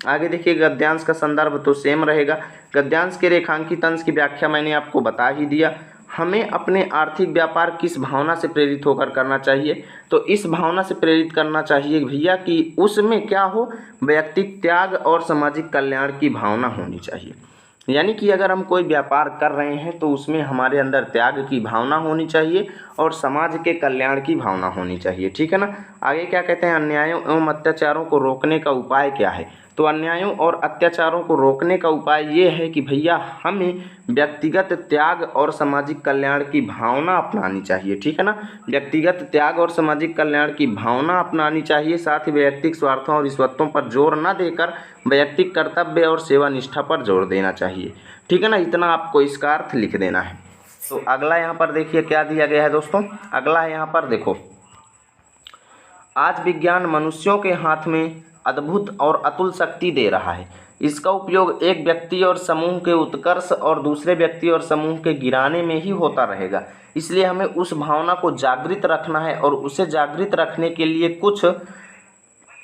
आगे देखिए, गद्यांश का संदर्भ तो सेम रहेगा। गद्यांश के रेखांकित अंश की व्याख्या मैंने आपको बता ही दिया। हमें अपने आर्थिक व्यापार किस भावना से प्रेरित होकर करना चाहिए, तो इस भावना से प्रेरित करना चाहिए भैया कि उसमें क्या हो, वैयक्तिक त्याग और सामाजिक कल्याण की भावना होनी चाहिए। यानी कि अगर हम कोई व्यापार कर रहे हैं तो उसमें हमारे अंदर त्याग की भावना होनी चाहिए और समाज के कल्याण की भावना होनी चाहिए। ठीक है ना। आगे क्या कहते हैं, अन्यायों एवं अत्याचारों को रोकने का उपाय क्या है, तो अन्यायों और अत्याचारों को रोकने का उपाय ये है कि भैया हमें व्यक्तिगत त्याग और सामाजिक कल्याण की भावना अपनानी चाहिए। ठीक है ना। व्यक्तिगत त्याग और सामाजिक कल्याण की भावना अपनानी चाहिए, साथ ही वैयक्तिक स्वार्थों और ईश्वरत्वों पर जोर न देकर वैयक्तिक कर्तव्य और सेवा निष्ठा पर जोर देना चाहिए। ठीक है ना। इतना आपको इसका अर्थ लिख देना है। तो अगला यहाँ पर देखिए क्या दिया गया है दोस्तों। अगला है यहाँ पर देखो, आज विज्ञान मनुष्यों के हाथ में अद्भुत और अतुल शक्ति दे रहा है। इसका उपयोग एक व्यक्ति और समूह के उत्कर्ष और दूसरे व्यक्ति और समूह के गिराने में ही होता रहेगा। इसलिए हमें उस भावना को जागृत रखना है और उसे जागृत रखने के लिए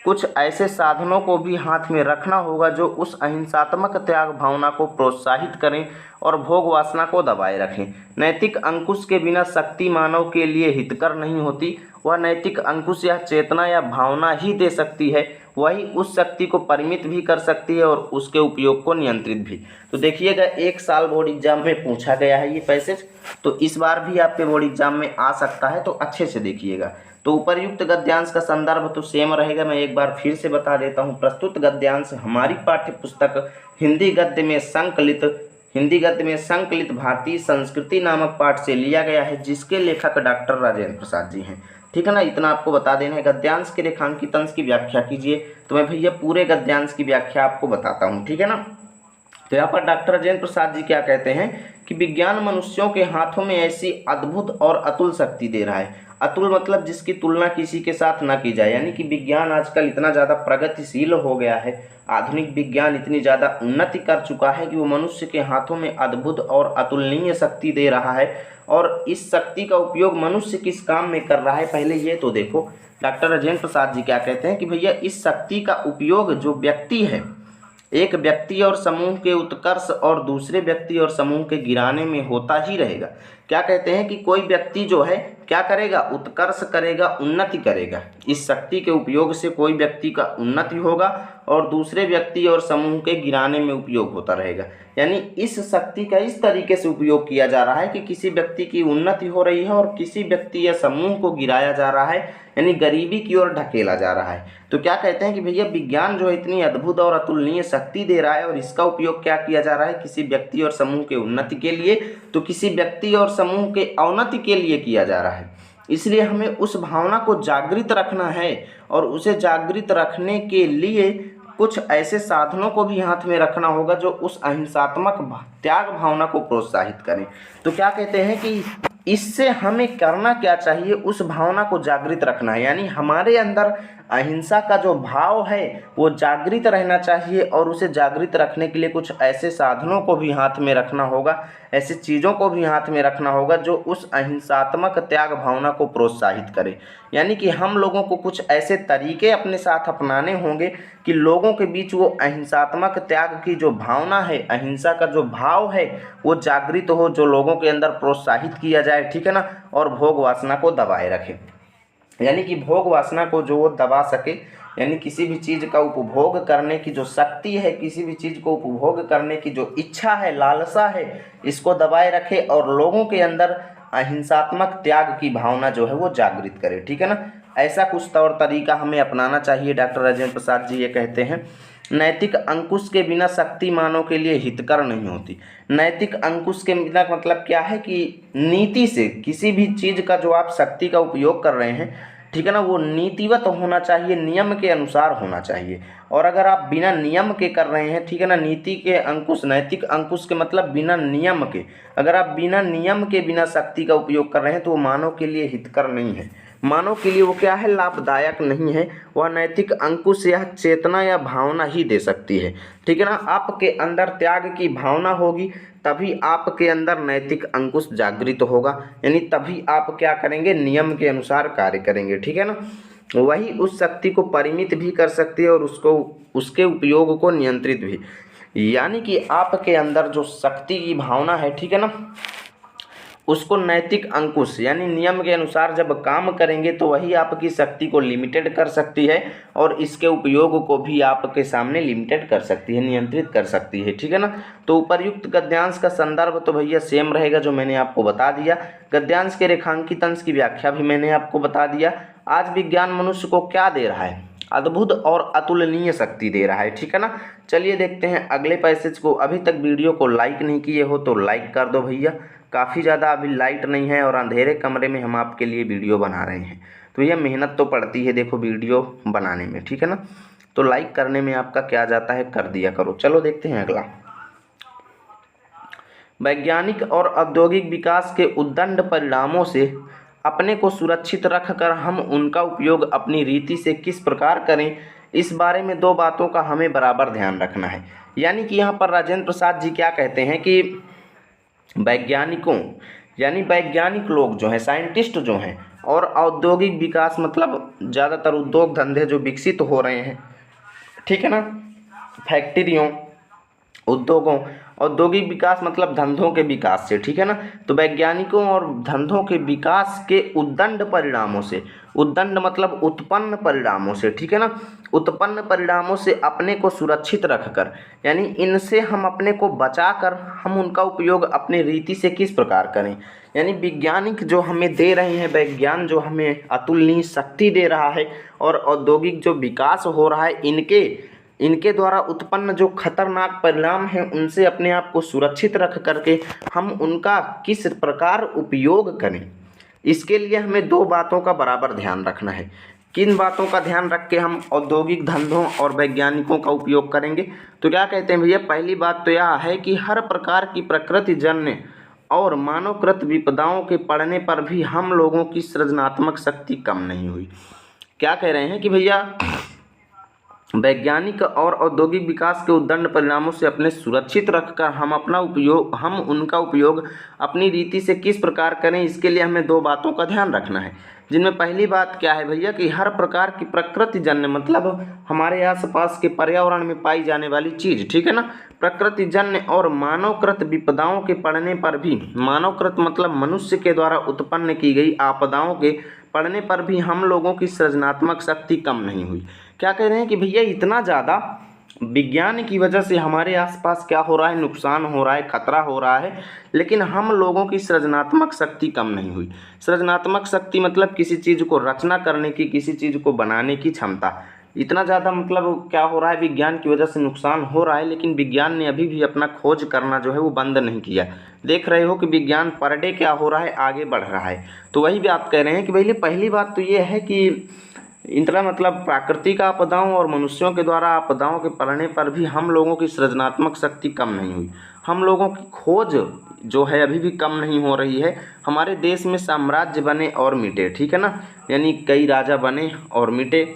कुछ ऐसे साधनों को भी हाथ में रखना होगा जो उस अहिंसात्मक त्याग भावना को प्रोत्साहित करें और भोग वासना को दबाए रखें। नैतिक अंकुश के बिना शक्ति मानव के लिए हितकर नहीं होती। वह नैतिक अंकुश या चेतना या भावना ही दे सकती है, वही उस शक्ति को परिमित भी कर सकती है और उसके उपयोग को नियंत्रित भी। तो देखिएगा, एक साल बोर्ड एग्जाम में पूछा गया है ये पैसेज, तो इस बार भी आपके बोर्ड एग्जाम में आ सकता है, तो अच्छे से देखिएगा। तो उपरयुक्त गद्यांश का संदर्भ तो सेम रहेगा। मैं एक बार फिर से बता देता हूँ, प्रस्तुत गद्यांश हमारी पाठ्य पुस्तक हिंदी गद्य में संकलित हिंदी गद्य में संकलित भारतीय संस्कृति नामक पाठ से लिया गया है, जिसके लेखक डॉक्टर राजेंद्र प्रसाद जी हैं। ठीक है ना, इतना आपको बता देना है। गद्यांश के रेखांकित अंश की व्याख्या कीजिए। तो मैं भैया पूरे गद्यांश की व्याख्या आपको बताता हूँ। ठीक है ना, तो यहाँ पर डॉक्टर राजेंद्र प्रसाद जी क्या कहते हैं कि विज्ञान मनुष्यों के हाथों में ऐसी अद्भुत और अतुल शक्ति दे रहा है। अतुल मतलब जिसकी तुलना किसी के साथ न की जाए, यानी कि विज्ञान आजकल इतना ज़्यादा प्रगतिशील हो गया है, आधुनिक विज्ञान इतनी ज़्यादा उन्नति कर चुका है कि वो मनुष्य के हाथों में अद्भुत और अतुलनीय शक्ति दे रहा है। और इस शक्ति का उपयोग मनुष्य किस काम में कर रहा है, पहले ये तो देखो। डॉक्टर राजेंद्र प्रसाद जी क्या कहते हैं कि भैया इस शक्ति का उपयोग जो व्यक्ति है, एक व्यक्ति और समूह के उत्कर्ष और दूसरे व्यक्ति और समूह के गिराने में होता ही रहेगा। क्या कहते हैं कि कोई व्यक्ति जो है क्या करेगा, उत्कर्ष करेगा, उन्नति करेगा। इस शक्ति के उपयोग से कोई व्यक्ति का उन्नति होगा और दूसरे व्यक्ति और समूह के गिराने में उपयोग होता रहेगा। यानी इस शक्ति का इस तरीके से उपयोग किया जा रहा है कि किसी व्यक्ति की उन्नति हो रही है और किसी व्यक्ति या समूह को गिराया जा रहा है, यानी गरीबी की ओर ढकेला जा रहा है। तो क्या कहते हैं कि भैया विज्ञान जो है इतनी अद्भुत और अतुलनीय शक्ति दे रहा है और इसका उपयोग क्या किया जा रहा है, किसी व्यक्ति और समूह के उन्नति के लिए, तो किसी व्यक्ति और समूह के अवनति के लिए किया जा रहा है। इसलिए हमें उस भावना को जागृत रखना है और उसे जागृत रखने के लिए कुछ ऐसे साधनों को भी हाथ में रखना होगा जो उस अहिंसात्मक त्याग भावना को प्रोत्साहित करें। तो क्या कहते हैं कि इससे हमें करना क्या चाहिए, उस भावना को जागृत रखना है, यानी हमारे अंदर अहिंसा का जो भाव है वो जागृत रहना चाहिए और उसे जागृत रखने के लिए कुछ ऐसे साधनों को भी हाथ में रखना होगा, ऐसी चीज़ों को भी हाथ में रखना होगा जो उस अहिंसात्मक त्याग भावना को प्रोत्साहित करे। यानी कि हम लोगों को कुछ ऐसे तरीके अपने साथ अपनाने होंगे कि लोगों के बीच वो अहिंसात्मक त्याग की जो भावना है, अहिंसा का जो भाव है वो जागृत हो, जो लोगों के अंदर प्रोत्साहित किया जाए। ठीक है ना, और भोग वासना को दबाए रखे, यानी कि भोग वासना को जो वो दबा सके, यानी किसी भी चीज़ का उपभोग करने की जो शक्ति है, किसी भी चीज़ को उपभोग करने की जो इच्छा है, लालसा है, इसको दबाए रखे और लोगों के अंदर अहिंसात्मक त्याग की भावना जो है वो जागृत करे। ठीक है ना, ऐसा कुछ तौर तरीका हमें अपनाना चाहिए। डॉक्टर राजेंद्र प्रसाद जी ये कहते हैं नैतिक अंकुश के बिना शक्ति मानव के लिए हितकर नहीं होती। नैतिक अंकुश के बिना मतलब क्या है कि नीति से किसी भी चीज़ का जो आप शक्ति का उपयोग कर रहे हैं, ठीक है ना, वो नीतिवत होना चाहिए, नियम के अनुसार होना चाहिए। और अगर आप बिना नियम के कर रहे हैं, ठीक है ना, नीति के अंकुश, नैतिक अंकुश के मतलब बिना नियम के, अगर आप बिना नियम के बिना शक्ति का उपयोग कर रहे हैं तो वो मानव के लिए हितकर नहीं है, मानव के लिए वो क्या है, लाभदायक नहीं है। वह नैतिक अंकुश या चेतना या भावना ही दे सकती है। ठीक है ना, आपके अंदर त्याग की भावना होगी तभी आपके अंदर नैतिक अंकुश जागृत होगा, यानी तभी आप क्या करेंगे, नियम के अनुसार कार्य करेंगे। ठीक है ना, वही उस शक्ति को परिमित भी कर सकती है और उसके उपयोग को नियंत्रित भी। यानी कि आपके अंदर जो शक्ति की भावना है, ठीक है ना, उसको नैतिक अंकुश यानी नियम के अनुसार जब काम करेंगे तो वही आपकी शक्ति को लिमिटेड कर सकती है और इसके उपयोग को भी आपके सामने लिमिटेड कर सकती है, नियंत्रित कर सकती है। ठीक है ना, तो उपर्युक्त गद्यांश का संदर्भ तो भैया सेम रहेगा जो मैंने आपको बता दिया। गद्यांश के रेखांकित अंश की व्याख्या भी मैंने आपको बता दिया। आज विज्ञान मनुष्य को क्या दे रहा है, अद्भुत और अतुलनीय शक्ति दे रहा है। ठीक है ना, चलिए देखते हैं अगले पैसेज को। अभी तक वीडियो को लाइक नहीं किए हो तो लाइक कर दो भैया, काफ़ी ज़्यादा अभी लाइट नहीं है और अंधेरे कमरे में हम आपके लिए वीडियो बना रहे हैं, तो यह मेहनत तो पड़ती है देखो वीडियो बनाने में। ठीक है ना, तो लाइक करने में आपका क्या जाता है, कर दिया करो। चलो देखते हैं अगला। वैज्ञानिक और औद्योगिक विकास के उद्दंड परिणामों से अपने को सुरक्षित रखकर हम उनका उपयोग अपनी रीति से किस प्रकार करें, इस बारे में दो बातों का हमें बराबर ध्यान रखना है। यानी कि यहाँ पर राजेंद्र प्रसाद जी क्या कहते हैं कि वैज्ञानिकों यानी वैज्ञानिक लोग जो हैं, साइंटिस्ट जो हैं, और औद्योगिक विकास मतलब ज़्यादातर उद्योग धंधे जो विकसित हो रहे हैं, ठीक है ना, फैक्ट्रियों, उद्योगों, औद्योगिक विकास मतलब धंधों के विकास से। ठीक है ना, तो वैज्ञानिकों और धंधों के विकास के उद्दंड परिणामों से, उद्दंड मतलब उत्पन्न परिणामों से, ठीक है ना, उत्पन्न परिणामों से अपने को सुरक्षित रखकर, यानी इनसे हम अपने को बचाकर हम उनका उपयोग अपनी रीति से किस प्रकार करें। यानी वैज्ञानिक जो हमें दे रहे हैं, विज्ञान जो हमें अतुलनीय शक्ति दे रहा है और औद्योगिक जो विकास हो रहा है, इनके इनके द्वारा उत्पन्न जो खतरनाक परिणाम हैं उनसे अपने आप को सुरक्षित रख करके हम उनका किस प्रकार उपयोग करें, इसके लिए हमें दो बातों का बराबर ध्यान रखना है। किन बातों का ध्यान रख के हम औद्योगिक धंधों और वैज्ञानिकों का उपयोग करेंगे? तो क्या कहते हैं भैया, पहली बात तो यह है कि हर प्रकार की प्रकृति जन्य और मानवकृत विपदाओं के पड़ने पर भी हम लोगों की सृजनात्मक शक्ति कम नहीं हुई। क्या कह रहे हैं कि भैया वैज्ञानिक और औद्योगिक विकास के उद्दंड परिणामों से अपने सुरक्षित रखकर हम उनका उपयोग अपनी रीति से किस प्रकार करें, इसके लिए हमें दो बातों का ध्यान रखना है। जिनमें पहली बात क्या है भैया कि हर प्रकार की प्रकृति जन्य मतलब हमारे आसपास के पर्यावरण में पाई जाने वाली चीज़, ठीक है ना, प्रकृति जन्य और मानवकृत विपदाओं के पड़ने पर भी, मानवकृत मतलब मनुष्य के द्वारा उत्पन्न की गई आपदाओं के पड़ने पर भी हम लोगों की सृजनात्मक शक्ति कम नहीं हुई। क्या कह रहे हैं कि भैया इतना ज़्यादा विज्ञान की वजह से हमारे आसपास क्या हो रहा है, नुकसान हो रहा है, खतरा हो रहा है, लेकिन हम लोगों की सृजनात्मक शक्ति कम नहीं हुई। सृजनात्मक शक्ति मतलब किसी चीज़ को रचना करने की, किसी चीज़ को बनाने की क्षमता। इतना ज़्यादा मतलब क्या हो रहा है, विज्ञान की वजह से नुकसान हो रहा है, लेकिन विज्ञान ने अभी भी अपना खोज करना जो है वो बंद नहीं किया। देख रहे हो कि विज्ञान पर डे क्या हो रहा है, आगे बढ़ रहा है। तो वही बात कह रहे हैं कि भैया पहली बात तो ये है कि इतना मतलब प्राकृतिक आपदाओं और मनुष्यों के द्वारा आपदाओं के पड़ने पर भी हम लोगों की सृजनात्मक शक्ति कम नहीं हुई। हम लोगों की खोज जो है अभी भी कम नहीं हो रही है। हमारे देश में साम्राज्य बने और मिटे, ठीक है ना, यानी कई राजा बने और मिटे,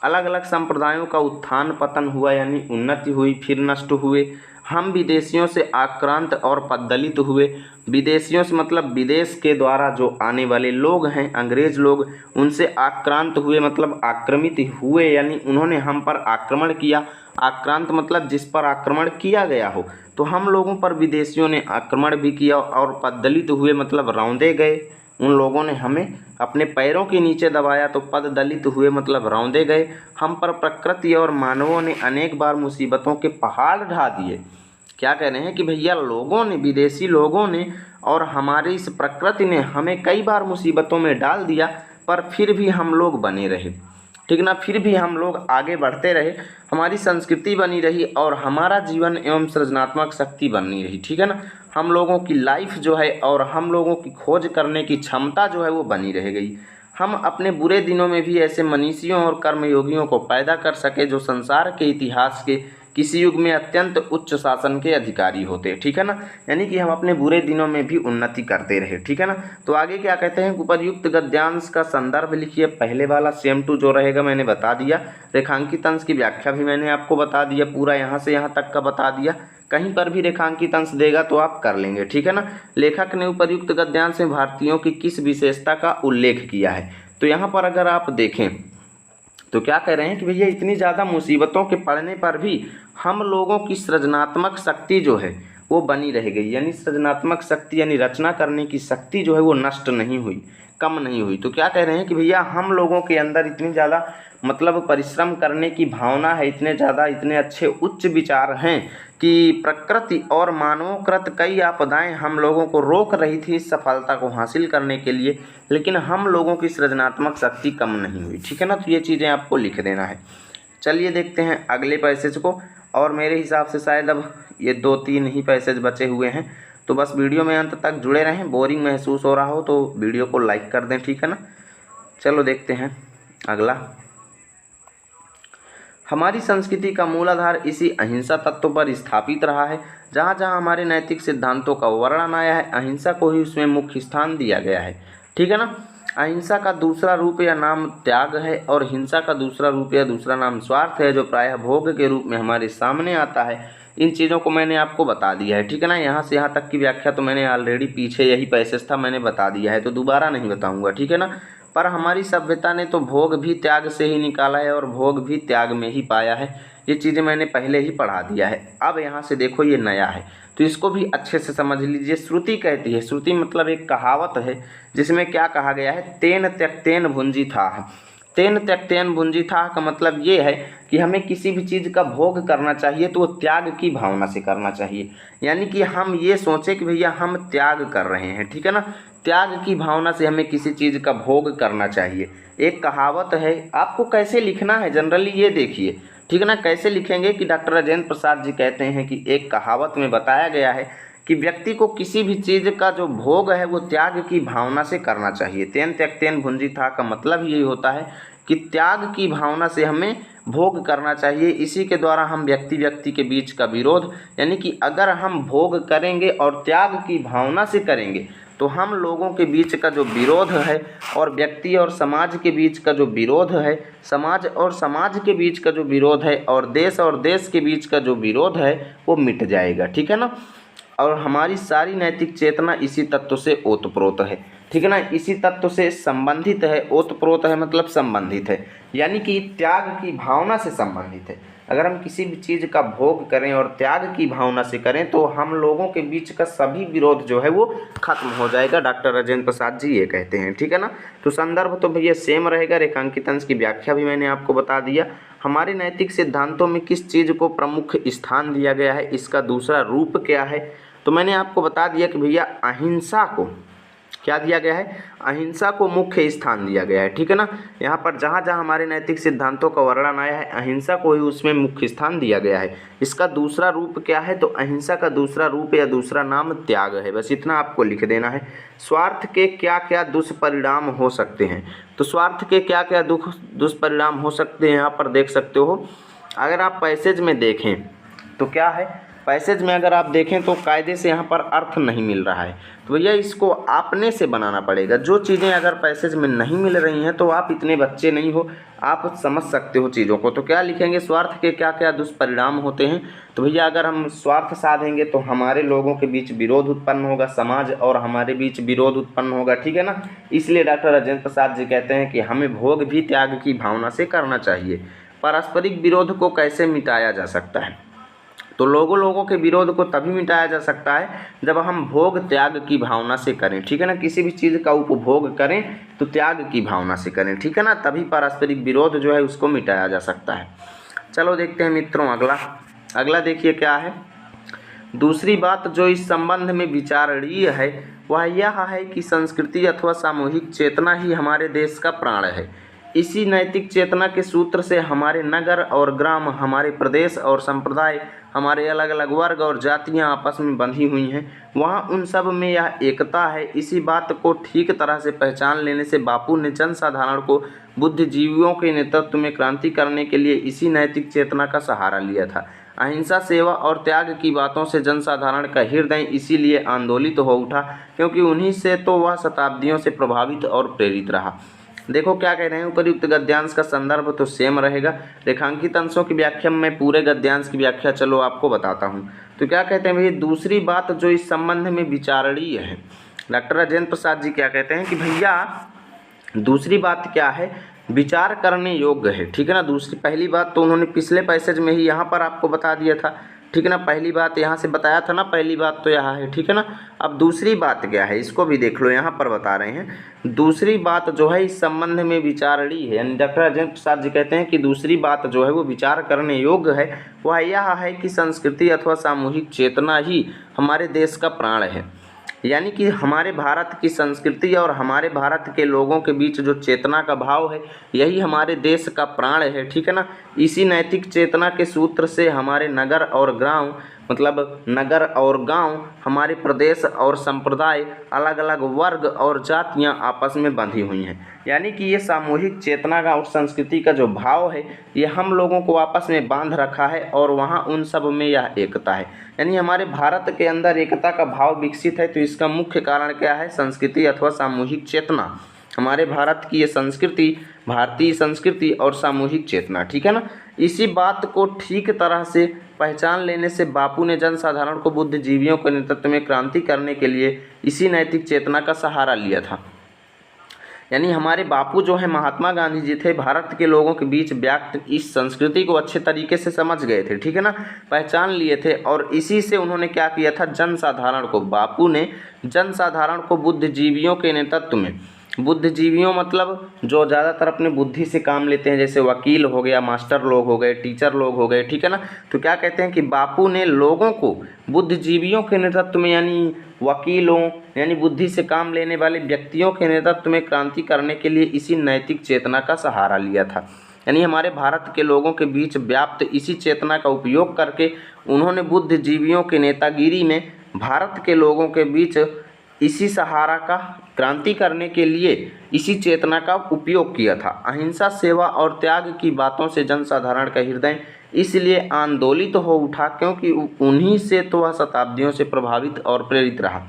अलग अलग संप्रदायों का उत्थान पतन हुआ, यानी उन्नति हुई फिर नष्ट हुए। हम विदेशियों से आक्रांत और पददलित हुए। विदेशियों से मतलब विदेश के द्वारा जो आने वाले लोग हैं, अंग्रेज लोग, उनसे आक्रांत हुए मतलब आक्रमित हुए, यानी उन्होंने हम पर आक्रमण किया। आक्रांत मतलब जिस पर आक्रमण किया गया हो, तो हम लोगों पर विदेशियों ने आक्रमण भी किया। और पददलित हुए मतलब रौंदे गए, उन लोगों ने हमें अपने पैरों के नीचे दबाया, तो पद दलित हुए मतलब रौंदे गए। हम पर प्रकृति और मानवों ने अनेक बार मुसीबतों के पहाड़ ढा दिए। क्या कह रहे हैं कि भैया लोगों ने, विदेशी लोगों ने और हमारी इस प्रकृति ने हमें कई बार मुसीबतों में डाल दिया, पर फिर भी हम लोग बने रहे, ठीक ना, फिर भी हम लोग आगे बढ़ते रहे, हमारी संस्कृति बनी रही और हमारा जीवन एवं सृजनात्मक शक्ति बनी रही, ठीक है ना। हम लोगों की लाइफ जो है और हम लोगों की खोज करने की क्षमता जो है वो बनी रह गई। हम अपने बुरे दिनों में भी ऐसे मनीषियों और कर्मयोगियों को पैदा कर सके जो संसार के इतिहास के किसी युग में अत्यंत उच्च शासन के अधिकारी होते, ठीक है ना, यानी कि हम अपने बुरे दिनों में भी उन्नति करते रहे, ठीक है ना। तो आगे क्या कहते हैं, उपरयुक्त गद्यांश का संदर्भ लिखिए। पहले वाला सेम टू जो रहेगा मैंने बता दिया, रेखांकित अंश की व्याख्या भी मैंने आपको बता दिया, पूरा यहाँ से यहाँ तक का बता दिया। कहीं पर भी रेखांकित अंश देगा तो आप कर लेंगे, ठीक है ना। लेखक ने उपरयुक्त गद्यांश में भारतीयों की किस विशेषता का उल्लेख किया है? तो यहाँ पर अगर आप देखें तो क्या कह रहे हैं कि भैया इतनी ज़्यादा मुसीबतों के पड़ने पर भी हम लोगों की सृजनात्मक शक्ति जो है वो बनी रह गई, यानी सृजनात्मक शक्ति यानी रचना करने की शक्ति जो है वो नष्ट नहीं हुई, कम नहीं हुई। तो क्या कह रहे हैं कि भैया हम लोगों के अंदर इतनी ज़्यादा मतलब परिश्रम करने की भावना है, इतने ज़्यादा इतने अच्छे उच्च विचार हैं कि प्रकृति और मानवकृत कई आपदाएं हम लोगों को रोक रही थी इस सफलता को हासिल करने के लिए, लेकिन हम लोगों की सृजनात्मक शक्ति कम नहीं हुई, ठीक है ना। तो ये चीज़ें आपको लिख देना है। चलिए देखते हैं अगले पैसेज को, और मेरे हिसाब से शायद अब ये 2-3 ही पैसेज बचे हुए हैं, तो बस वीडियो में अंत तक जुड़े रहें। बोरिंग महसूस हो रहा हो तो वीडियो को लाइक कर दें, ठीक है ना। चलो देखते हैं अगला। हमारी संस्कृति का मूलाधार इसी अहिंसा तत्व पर स्थापित रहा है। जहाँ जहाँ हमारे नैतिक सिद्धांतों का वर्णन आया है, अहिंसा को ही उसमें मुख्य स्थान दिया गया है, ठीक है ना। अहिंसा का दूसरा रूप या नाम त्याग है, और हिंसा का दूसरा रूप या दूसरा नाम स्वार्थ है, जो प्रायः भोग के रूप में हमारे सामने आता है। इन चीज़ों को मैंने आपको बता दिया है, ठीक है ना। यहाँ से यहाँ तक की व्याख्या तो मैंने ऑलरेडी पीछे यही पैसेज था मैंने बता दिया है, तो दोबारा नहीं बताऊँगा, ठीक है ना। पर हमारी सभ्यता ने तो भोग भी त्याग से ही निकाला है और भोग भी त्याग में ही पाया है। ये चीज़ें मैंने पहले ही पढ़ा दिया है। अब यहाँ से देखो ये नया है, तो इसको भी अच्छे से समझ लीजिए। श्रुति कहती है, श्रुति मतलब एक कहावत है जिसमें क्या कहा गया है, तेन त्यक्तेन भुंजीथाः। तेन त्यक्तेन भुंजीथाः का मतलब ये है कि हमें किसी भी चीज़ का भोग करना चाहिए तो वो त्याग की भावना से करना चाहिए, यानी कि हम ये सोचें कि भैया हम त्याग कर रहे हैं, ठीक है ना। त्याग की भावना से हमें किसी चीज़ का भोग करना चाहिए। एक कहावत है, आपको कैसे लिखना है जनरली ये देखिए, ठीक है ना। कैसे लिखेंगे कि डॉक्टर राजेंद्र प्रसाद जी कहते हैं कि एक कहावत में बताया गया है कि व्यक्ति को किसी भी चीज़ का जो भोग है वो त्याग की भावना से करना चाहिए। तेन त्यक्तेन भुंजीथा का मतलब यही होता है कि त्याग की भावना से हमें भोग करना चाहिए। इसी के द्वारा हम व्यक्ति के बीच का विरोध, यानी कि अगर हम भोग करेंगे और त्याग की भावना से करेंगे तो हम लोगों के बीच का जो विरोध है और व्यक्ति और समाज के बीच का जो विरोध है, समाज और समाज के बीच का जो विरोध है और देश के बीच का जो विरोध है वो मिट जाएगा। ठीक है ना। और हमारी सारी नैतिक चेतना इसी तत्व से ओतप्रोत है। ठीक है ना, इसी तत्व से संबंधित है। ओतप्रोत है मतलब संबंधित है, यानी कि त्याग की भावना से संबंधित है। अगर हम किसी भी चीज़ का भोग करें और त्याग की भावना से करें तो हम लोगों के बीच का सभी विरोध जो है वो खत्म हो जाएगा। डॉक्टर राजेंद्र प्रसाद जी ये कहते हैं। ठीक है ना। तो संदर्भ तो भैया सेम रहेगा। रेखांकित अंश की व्याख्या भी मैंने आपको बता दिया। हमारे नैतिक सिद्धांतों में किस चीज़ को प्रमुख स्थान दिया गया है, इसका दूसरा रूप क्या है, तो मैंने आपको बता दिया कि भैया अहिंसा को क्या दिया गया है, अहिंसा को मुख्य स्थान दिया गया है। ठीक है ना। यहाँ पर जहाँ जहाँ हमारे नैतिक सिद्धांतों का वर्णन आया है अहिंसा को ही उसमें मुख्य स्थान दिया गया है। इसका दूसरा रूप क्या है, तो अहिंसा का दूसरा रूप या दूसरा नाम त्याग है। बस इतना आपको लिख देना है। स्वार्थ के क्या क्या दुष्परिणाम हो सकते हैं, तो स्वार्थ के क्या क्या दुष्परिणाम हो सकते हैं यहाँ पर देख सकते हो। अगर आप पैसेज में देखें तो क्या है, पैसेज में अगर आप देखें तो कायदे से यहाँ पर अर्थ नहीं मिल रहा है, तो भैया इसको आपने से बनाना पड़ेगा। जो चीज़ें अगर पैसेज में नहीं मिल रही हैं तो आप इतने बच्चे नहीं हो, आप समझ सकते हो चीज़ों को। तो क्या लिखेंगे, स्वार्थ के क्या क्या दुष्परिणाम होते हैं। तो भैया अगर हम स्वार्थ साधेंगे तो हमारे लोगों के बीच विरोध उत्पन्न होगा, समाज और हमारे बीच विरोध उत्पन्न होगा। ठीक है ना। इसलिए डॉक्टर राजेंद्र प्रसाद जी कहते हैं कि हमें भोग भी त्याग की भावना से करना चाहिए। पारस्परिक विरोध को कैसे मिटाया जा सकता है, तो लोगों के विरोध को तभी मिटाया जा सकता है जब हम भोग त्याग की भावना से करें। ठीक है ना। किसी भी चीज़ का उपभोग करें तो त्याग की भावना से करें। ठीक है ना, तभी पारस्परिक विरोध जो है उसको मिटाया जा सकता है। चलो देखते हैं मित्रों अगला देखिए क्या है। दूसरी बात जो इस संबंध में विचारणीय है वह यह है कि संस्कृति अथवा सामूहिक चेतना ही हमारे देश का प्राण है। इसी नैतिक चेतना के सूत्र से हमारे नगर और ग्राम, हमारे प्रदेश और संप्रदाय, हमारे अलग अलग वर्ग और जातियां आपस में बंधी हुई हैं। वहाँ उन सब में यह एकता है। इसी बात को ठीक तरह से पहचान लेने से बापू ने जनसाधारण को बुद्धिजीवियों के नेतृत्व में क्रांति करने के लिए इसी नैतिक चेतना का सहारा लिया था। अहिंसा, सेवा और त्याग की बातों से जनसाधारण का हृदय इसीलिए आंदोलित हो उठा क्योंकि उन्हीं से तो वह शताब्दियों से प्रभावित और प्रेरित रहा। देखो क्या कह रहे हैं, उपयुक्त गद्यांश का संदर्भ तो सेम रहेगा। रेखांकित अंशों की व्याख्या में पूरे गद्यांश की व्याख्या चलो आपको बताता हूँ। तो क्या कहते हैं भैया, दूसरी बात जो इस संबंध में विचारणीय है, डॉक्टर राजेंद्र प्रसाद जी क्या कहते हैं कि भैया दूसरी बात क्या है, विचार करने योग्य है। ठीक है ना। दूसरी पहली बात तो उन्होंने पिछले पैसेज में ही यहाँ पर आपको बता दिया था। ठीक है ना, पहली बात यहाँ से बताया था ना, पहली बात तो यहाँ है। ठीक है ना। अब दूसरी बात क्या है इसको भी देख लो, यहाँ पर बता रहे हैं। दूसरी बात जो है इस संबंध में विचारणीय है, यानी डॉक्टर राजेंद्र प्रसाद जी कहते हैं कि दूसरी बात जो है वो विचार करने योग्य है, वह यह है कि संस्कृति अथवा सामूहिक चेतना ही हमारे देश का प्राण है। यानी कि हमारे भारत की संस्कृति और हमारे भारत के लोगों के बीच जो चेतना का भाव है यही हमारे देश का प्राण है। ठीक है ना। इसी नैतिक चेतना के सूत्र से हमारे नगर और गांव, मतलब नगर और गांव, हमारे प्रदेश और संप्रदाय, अलग अलग वर्ग और जातियां आपस में बंधी हुई हैं। यानी कि ये सामूहिक चेतना का और संस्कृति का जो भाव है ये हम लोगों को आपस में बांध रखा है और वहाँ उन सब में यह एकता है। यानी हमारे भारत के अंदर एकता का भाव विकसित है। तो इसका मुख्य कारण क्या है, संस्कृति अथवा सामूहिक चेतना, हमारे भारत की ये संस्कृति, भारतीय संस्कृति और सामूहिक चेतना। ठीक है ना। इसी बात को ठीक तरह से पहचान लेने से बापू ने जनसाधारण को बुद्धिजीवियों के नेतृत्व में क्रांति करने के लिए इसी नैतिक चेतना का सहारा लिया था। यानी हमारे बापू जो है महात्मा गांधी जी थे, भारत के लोगों के बीच व्याप्त इस संस्कृति को अच्छे तरीके से समझ गए थे। ठीक है ना, पहचान लिए थे और इसी से उन्होंने क्या किया था, जनसाधारण को, बापू ने जनसाधारण को बुद्धिजीवियों के नेतृत्व में, बुद्धिजीवियों मतलब जो ज़्यादातर अपने बुद्धि से काम लेते हैं, जैसे वकील हो गया, मास्टर लोग हो गए, टीचर लोग हो गए। ठीक है ना। तो क्या कहते हैं कि बापू ने लोगों को बुद्धिजीवियों के नेतृत्व में, यानी वकीलों, यानी बुद्धि से काम लेने वाले व्यक्तियों के नेतृत्व में क्रांति करने के लिए इसी नैतिक चेतना का सहारा लिया था। यानी हमारे भारत के लोगों के बीच व्याप्त इसी चेतना का उपयोग करके उन्होंने बुद्धिजीवियों के नेतागिरी में भारत के लोगों के बीच इसी सहारा का क्रांति करने के लिए इसी चेतना का उपयोग किया था। अहिंसा, सेवा और त्याग की बातों से जनसाधारण का हृदय इसलिए आंदोलित हो उठा क्योंकि उन्हीं से तो वह शताब्दियों से प्रभावित और प्रेरित रहा।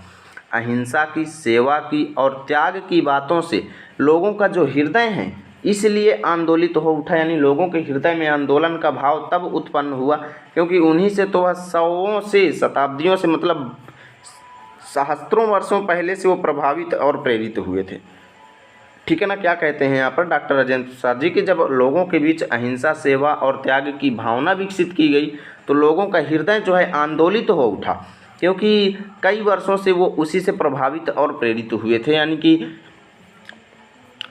अहिंसा की, सेवा की और त्याग की बातों से लोगों का जो हृदय है इसलिए आंदोलित हो उठा, यानी लोगों के हृदय में आंदोलन का भाव तब उत्पन्न हुआ क्योंकि उन्हीं से तो वह सौों से, शताब्दियों से, मतलब सहस्त्रों वर्षों पहले से वो प्रभावित और प्रेरित हुए थे। ठीक है ना। क्या कहते हैं यहाँ पर डॉक्टर राजेंद्र प्रसाद जी कि जब लोगों के बीच अहिंसा, सेवा और त्याग की भावना विकसित की गई तो लोगों का हृदय जो है आंदोलित हो उठा क्योंकि कई वर्षों से वो उसी से प्रभावित और प्रेरित हुए थे। यानी कि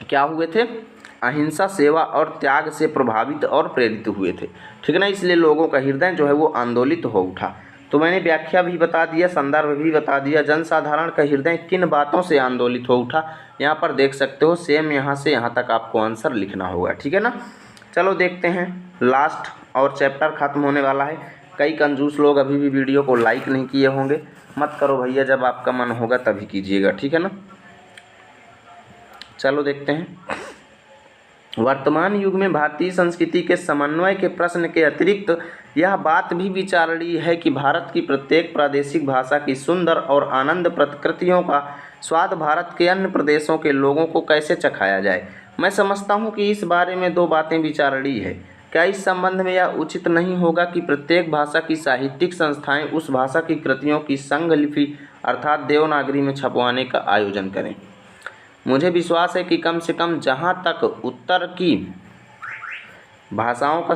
क्या हुए थे? अहिंसा, सेवा और त्याग से प्रभावित और प्रेरित हुए थे। ठीक है ना। इसलिए लोगों का हृदय जो है वो आंदोलित हो उठा। तो मैंने व्याख्या भी बता दिया, संदर्भ भी बता दिया। जनसाधारण का हृदय किन बातों से आंदोलित हो उठा, यहाँ पर देख सकते हो। सेम यहाँ से यहाँ तक आपको आंसर लिखना होगा। ठीक है ना। चलो देखते हैं, लास्ट और चैप्टर खत्म होने वाला है। कई कंजूस लोग अभी भी वीडियो को लाइक नहीं किए होंगे। मत करो भैया, जब आपका मन होगा तभी कीजिएगा। ठीक है ना। चलो देखते हैं। वर्तमान युग में भारतीय संस्कृति के समन्वय के प्रश्न के अतिरिक्त यह बात भी विचारणीय है कि भारत की प्रत्येक प्रादेशिक भाषा की सुंदर और आनंदप्रद कृतियों का स्वाद भारत के अन्य प्रदेशों के लोगों को कैसे चखाया जाए। मैं समझता हूँ कि इस बारे में दो बातें विचारणीय है। क्या इस संबंध में यह उचित नहीं होगा कि प्रत्येक भाषा की साहित्यिक संस्थाएं उस भाषा की कृतियों की संगलिपि अर्थात देवनागरी में छपवाने का आयोजन करें। मुझे विश्वास है कि कम से कम जहाँ तक उत्तर की भाषाओं का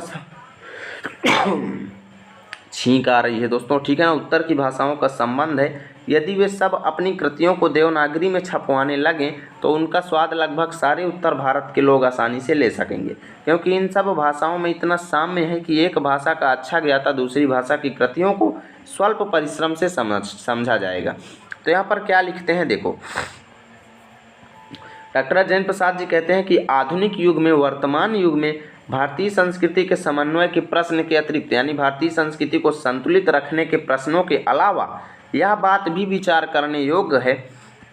छींक आ रही है दोस्तों, ठीक है ना, उत्तर की भाषाओं का संबंध है, यदि वे सब अपनी कृतियों को देवनागरी में छपवाने लगें तो उनका स्वाद लगभग सारे उत्तर भारत के लोग आसानी से ले सकेंगे, क्योंकि इन सब भाषाओं में इतना साम्य है कि एक भाषा का अच्छा ज्ञाता दूसरी भाषा की कृतियों को स्वल्प परिश्रम से समझा जाएगा। तो यहाँ पर क्या लिखते हैं देखो, डॉक्टर राजेंद्र प्रसाद जी कहते हैं कि आधुनिक युग में, वर्तमान युग में भारतीय संस्कृति के समन्वय के प्रश्न के अतिरिक्त, यानी भारतीय संस्कृति को संतुलित रखने के प्रश्नों के अलावा यह बात भी विचार करने योग्य है।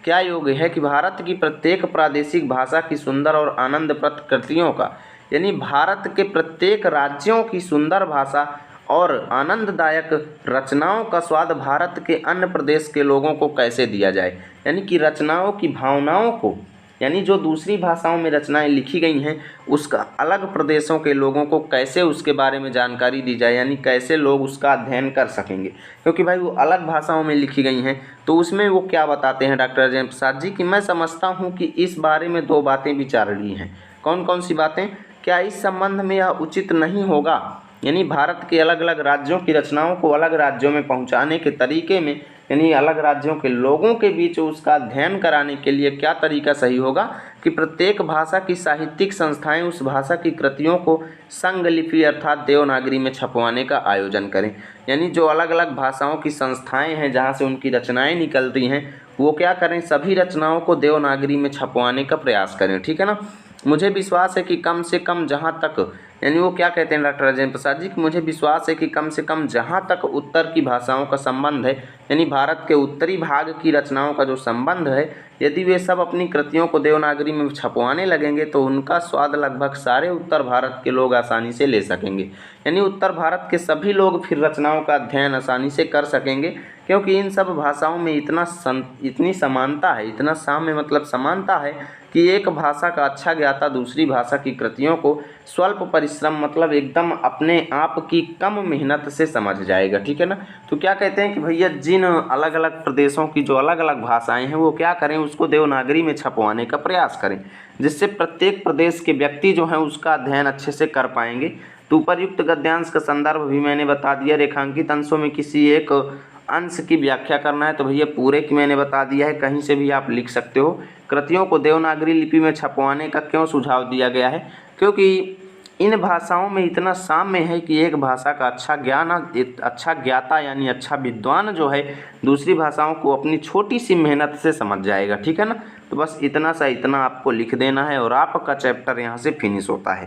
क्या योग्य है कि भारत की प्रत्येक प्रादेशिक भाषा की सुंदर और आनंदप्रद कृतियों का, यानी भारत के प्रत्येक राज्यों की सुंदर भाषा और आनंददायक रचनाओं का स्वाद भारत के अन्य प्रदेश के लोगों को कैसे दिया जाए। यानी कि रचनाओं की भावनाओं को, यानी जो दूसरी भाषाओं में रचनाएं लिखी गई हैं उसका अलग प्रदेशों के लोगों को कैसे उसके बारे में जानकारी दी जाए, यानी कैसे लोग उसका अध्ययन कर सकेंगे, क्योंकि भाई वो अलग भाषाओं में लिखी गई हैं। तो उसमें वो क्या बताते हैं डॉक्टर राजेंद्र प्रसाद जी कि मैं समझता हूँ कि इस बारे में दो बातें विचारणीय हैं। कौन कौन सी बातें? क्या इस संबंध में यह उचित नहीं होगा, यानी भारत के अलग अलग राज्यों की रचनाओं को अलग राज्यों में पहुँचाने के तरीके में, यानी अलग राज्यों के लोगों के बीच उसका अध्ययन कराने के लिए क्या तरीका सही होगा कि प्रत्येक भाषा की साहित्यिक संस्थाएं उस भाषा की कृतियों को संगलिपि अर्थात देवनागरी में छपवाने का आयोजन करें। यानी जो अलग अलग भाषाओं की संस्थाएं हैं जहां से उनकी रचनाएं निकलती हैं वो क्या करें, सभी रचनाओं को देवनागरी में छपवाने का प्रयास करें। ठीक है ना। मुझे विश्वास है कि कम से कम जहाँ तक, यानी वो क्या कहते हैं डॉक्टर राजेंद्र प्रसाद जी कि मुझे विश्वास है कि कम से कम जहाँ तक उत्तर की भाषाओं का संबंध है, यानी भारत के उत्तरी भाग की रचनाओं का जो संबंध है, यदि वे सब अपनी कृतियों को देवनागरी में छपवाने लगेंगे तो उनका स्वाद लगभग सारे उत्तर भारत के लोग आसानी से ले सकेंगे। यानी उत्तर भारत के सभी लोग फिर रचनाओं का अध्ययन आसानी से कर सकेंगे, क्योंकि इन सब भाषाओं में इतनी समानता है, इतना साम्य मतलब समानता है कि एक भाषा का अच्छा ज्ञाता दूसरी भाषा की कृतियों को स्वल्प परिश्रम मतलब एकदम अपने आप की कम मेहनत से समझ जाएगा। ठीक है ना। तो क्या कहते हैं कि भैया जिन अलग अलग प्रदेशों की जो अलग अलग भाषाएं हैं वो क्या करें, उसको देवनागरी में छपवाने का प्रयास करें, जिससे प्रत्येक प्रदेश के व्यक्ति जो हैं उसका अध्ययन अच्छे से कर पाएंगे। तो उपर्युक्त गद्यांश का संदर्भ भी मैंने बता दिया। रेखांकित अंशों में किसी एक अंश की व्याख्या करना है तो भैया पूरे की मैंने बता दिया है, कहीं से भी आप लिख सकते हो। कृतियों को देवनागरी लिपि में छपवाने का क्यों सुझाव दिया गया है, क्योंकि इन भाषाओं में इतना साम्य है कि एक भाषा का अच्छा ज्ञाता यानी अच्छा विद्वान जो है दूसरी भाषाओं को अपनी छोटी सी मेहनत से समझ जाएगा। ठीक है ना। तो बस इतना सा इतना आपको लिख देना है और आपका चैप्टर यहाँ से फिनिश होता है।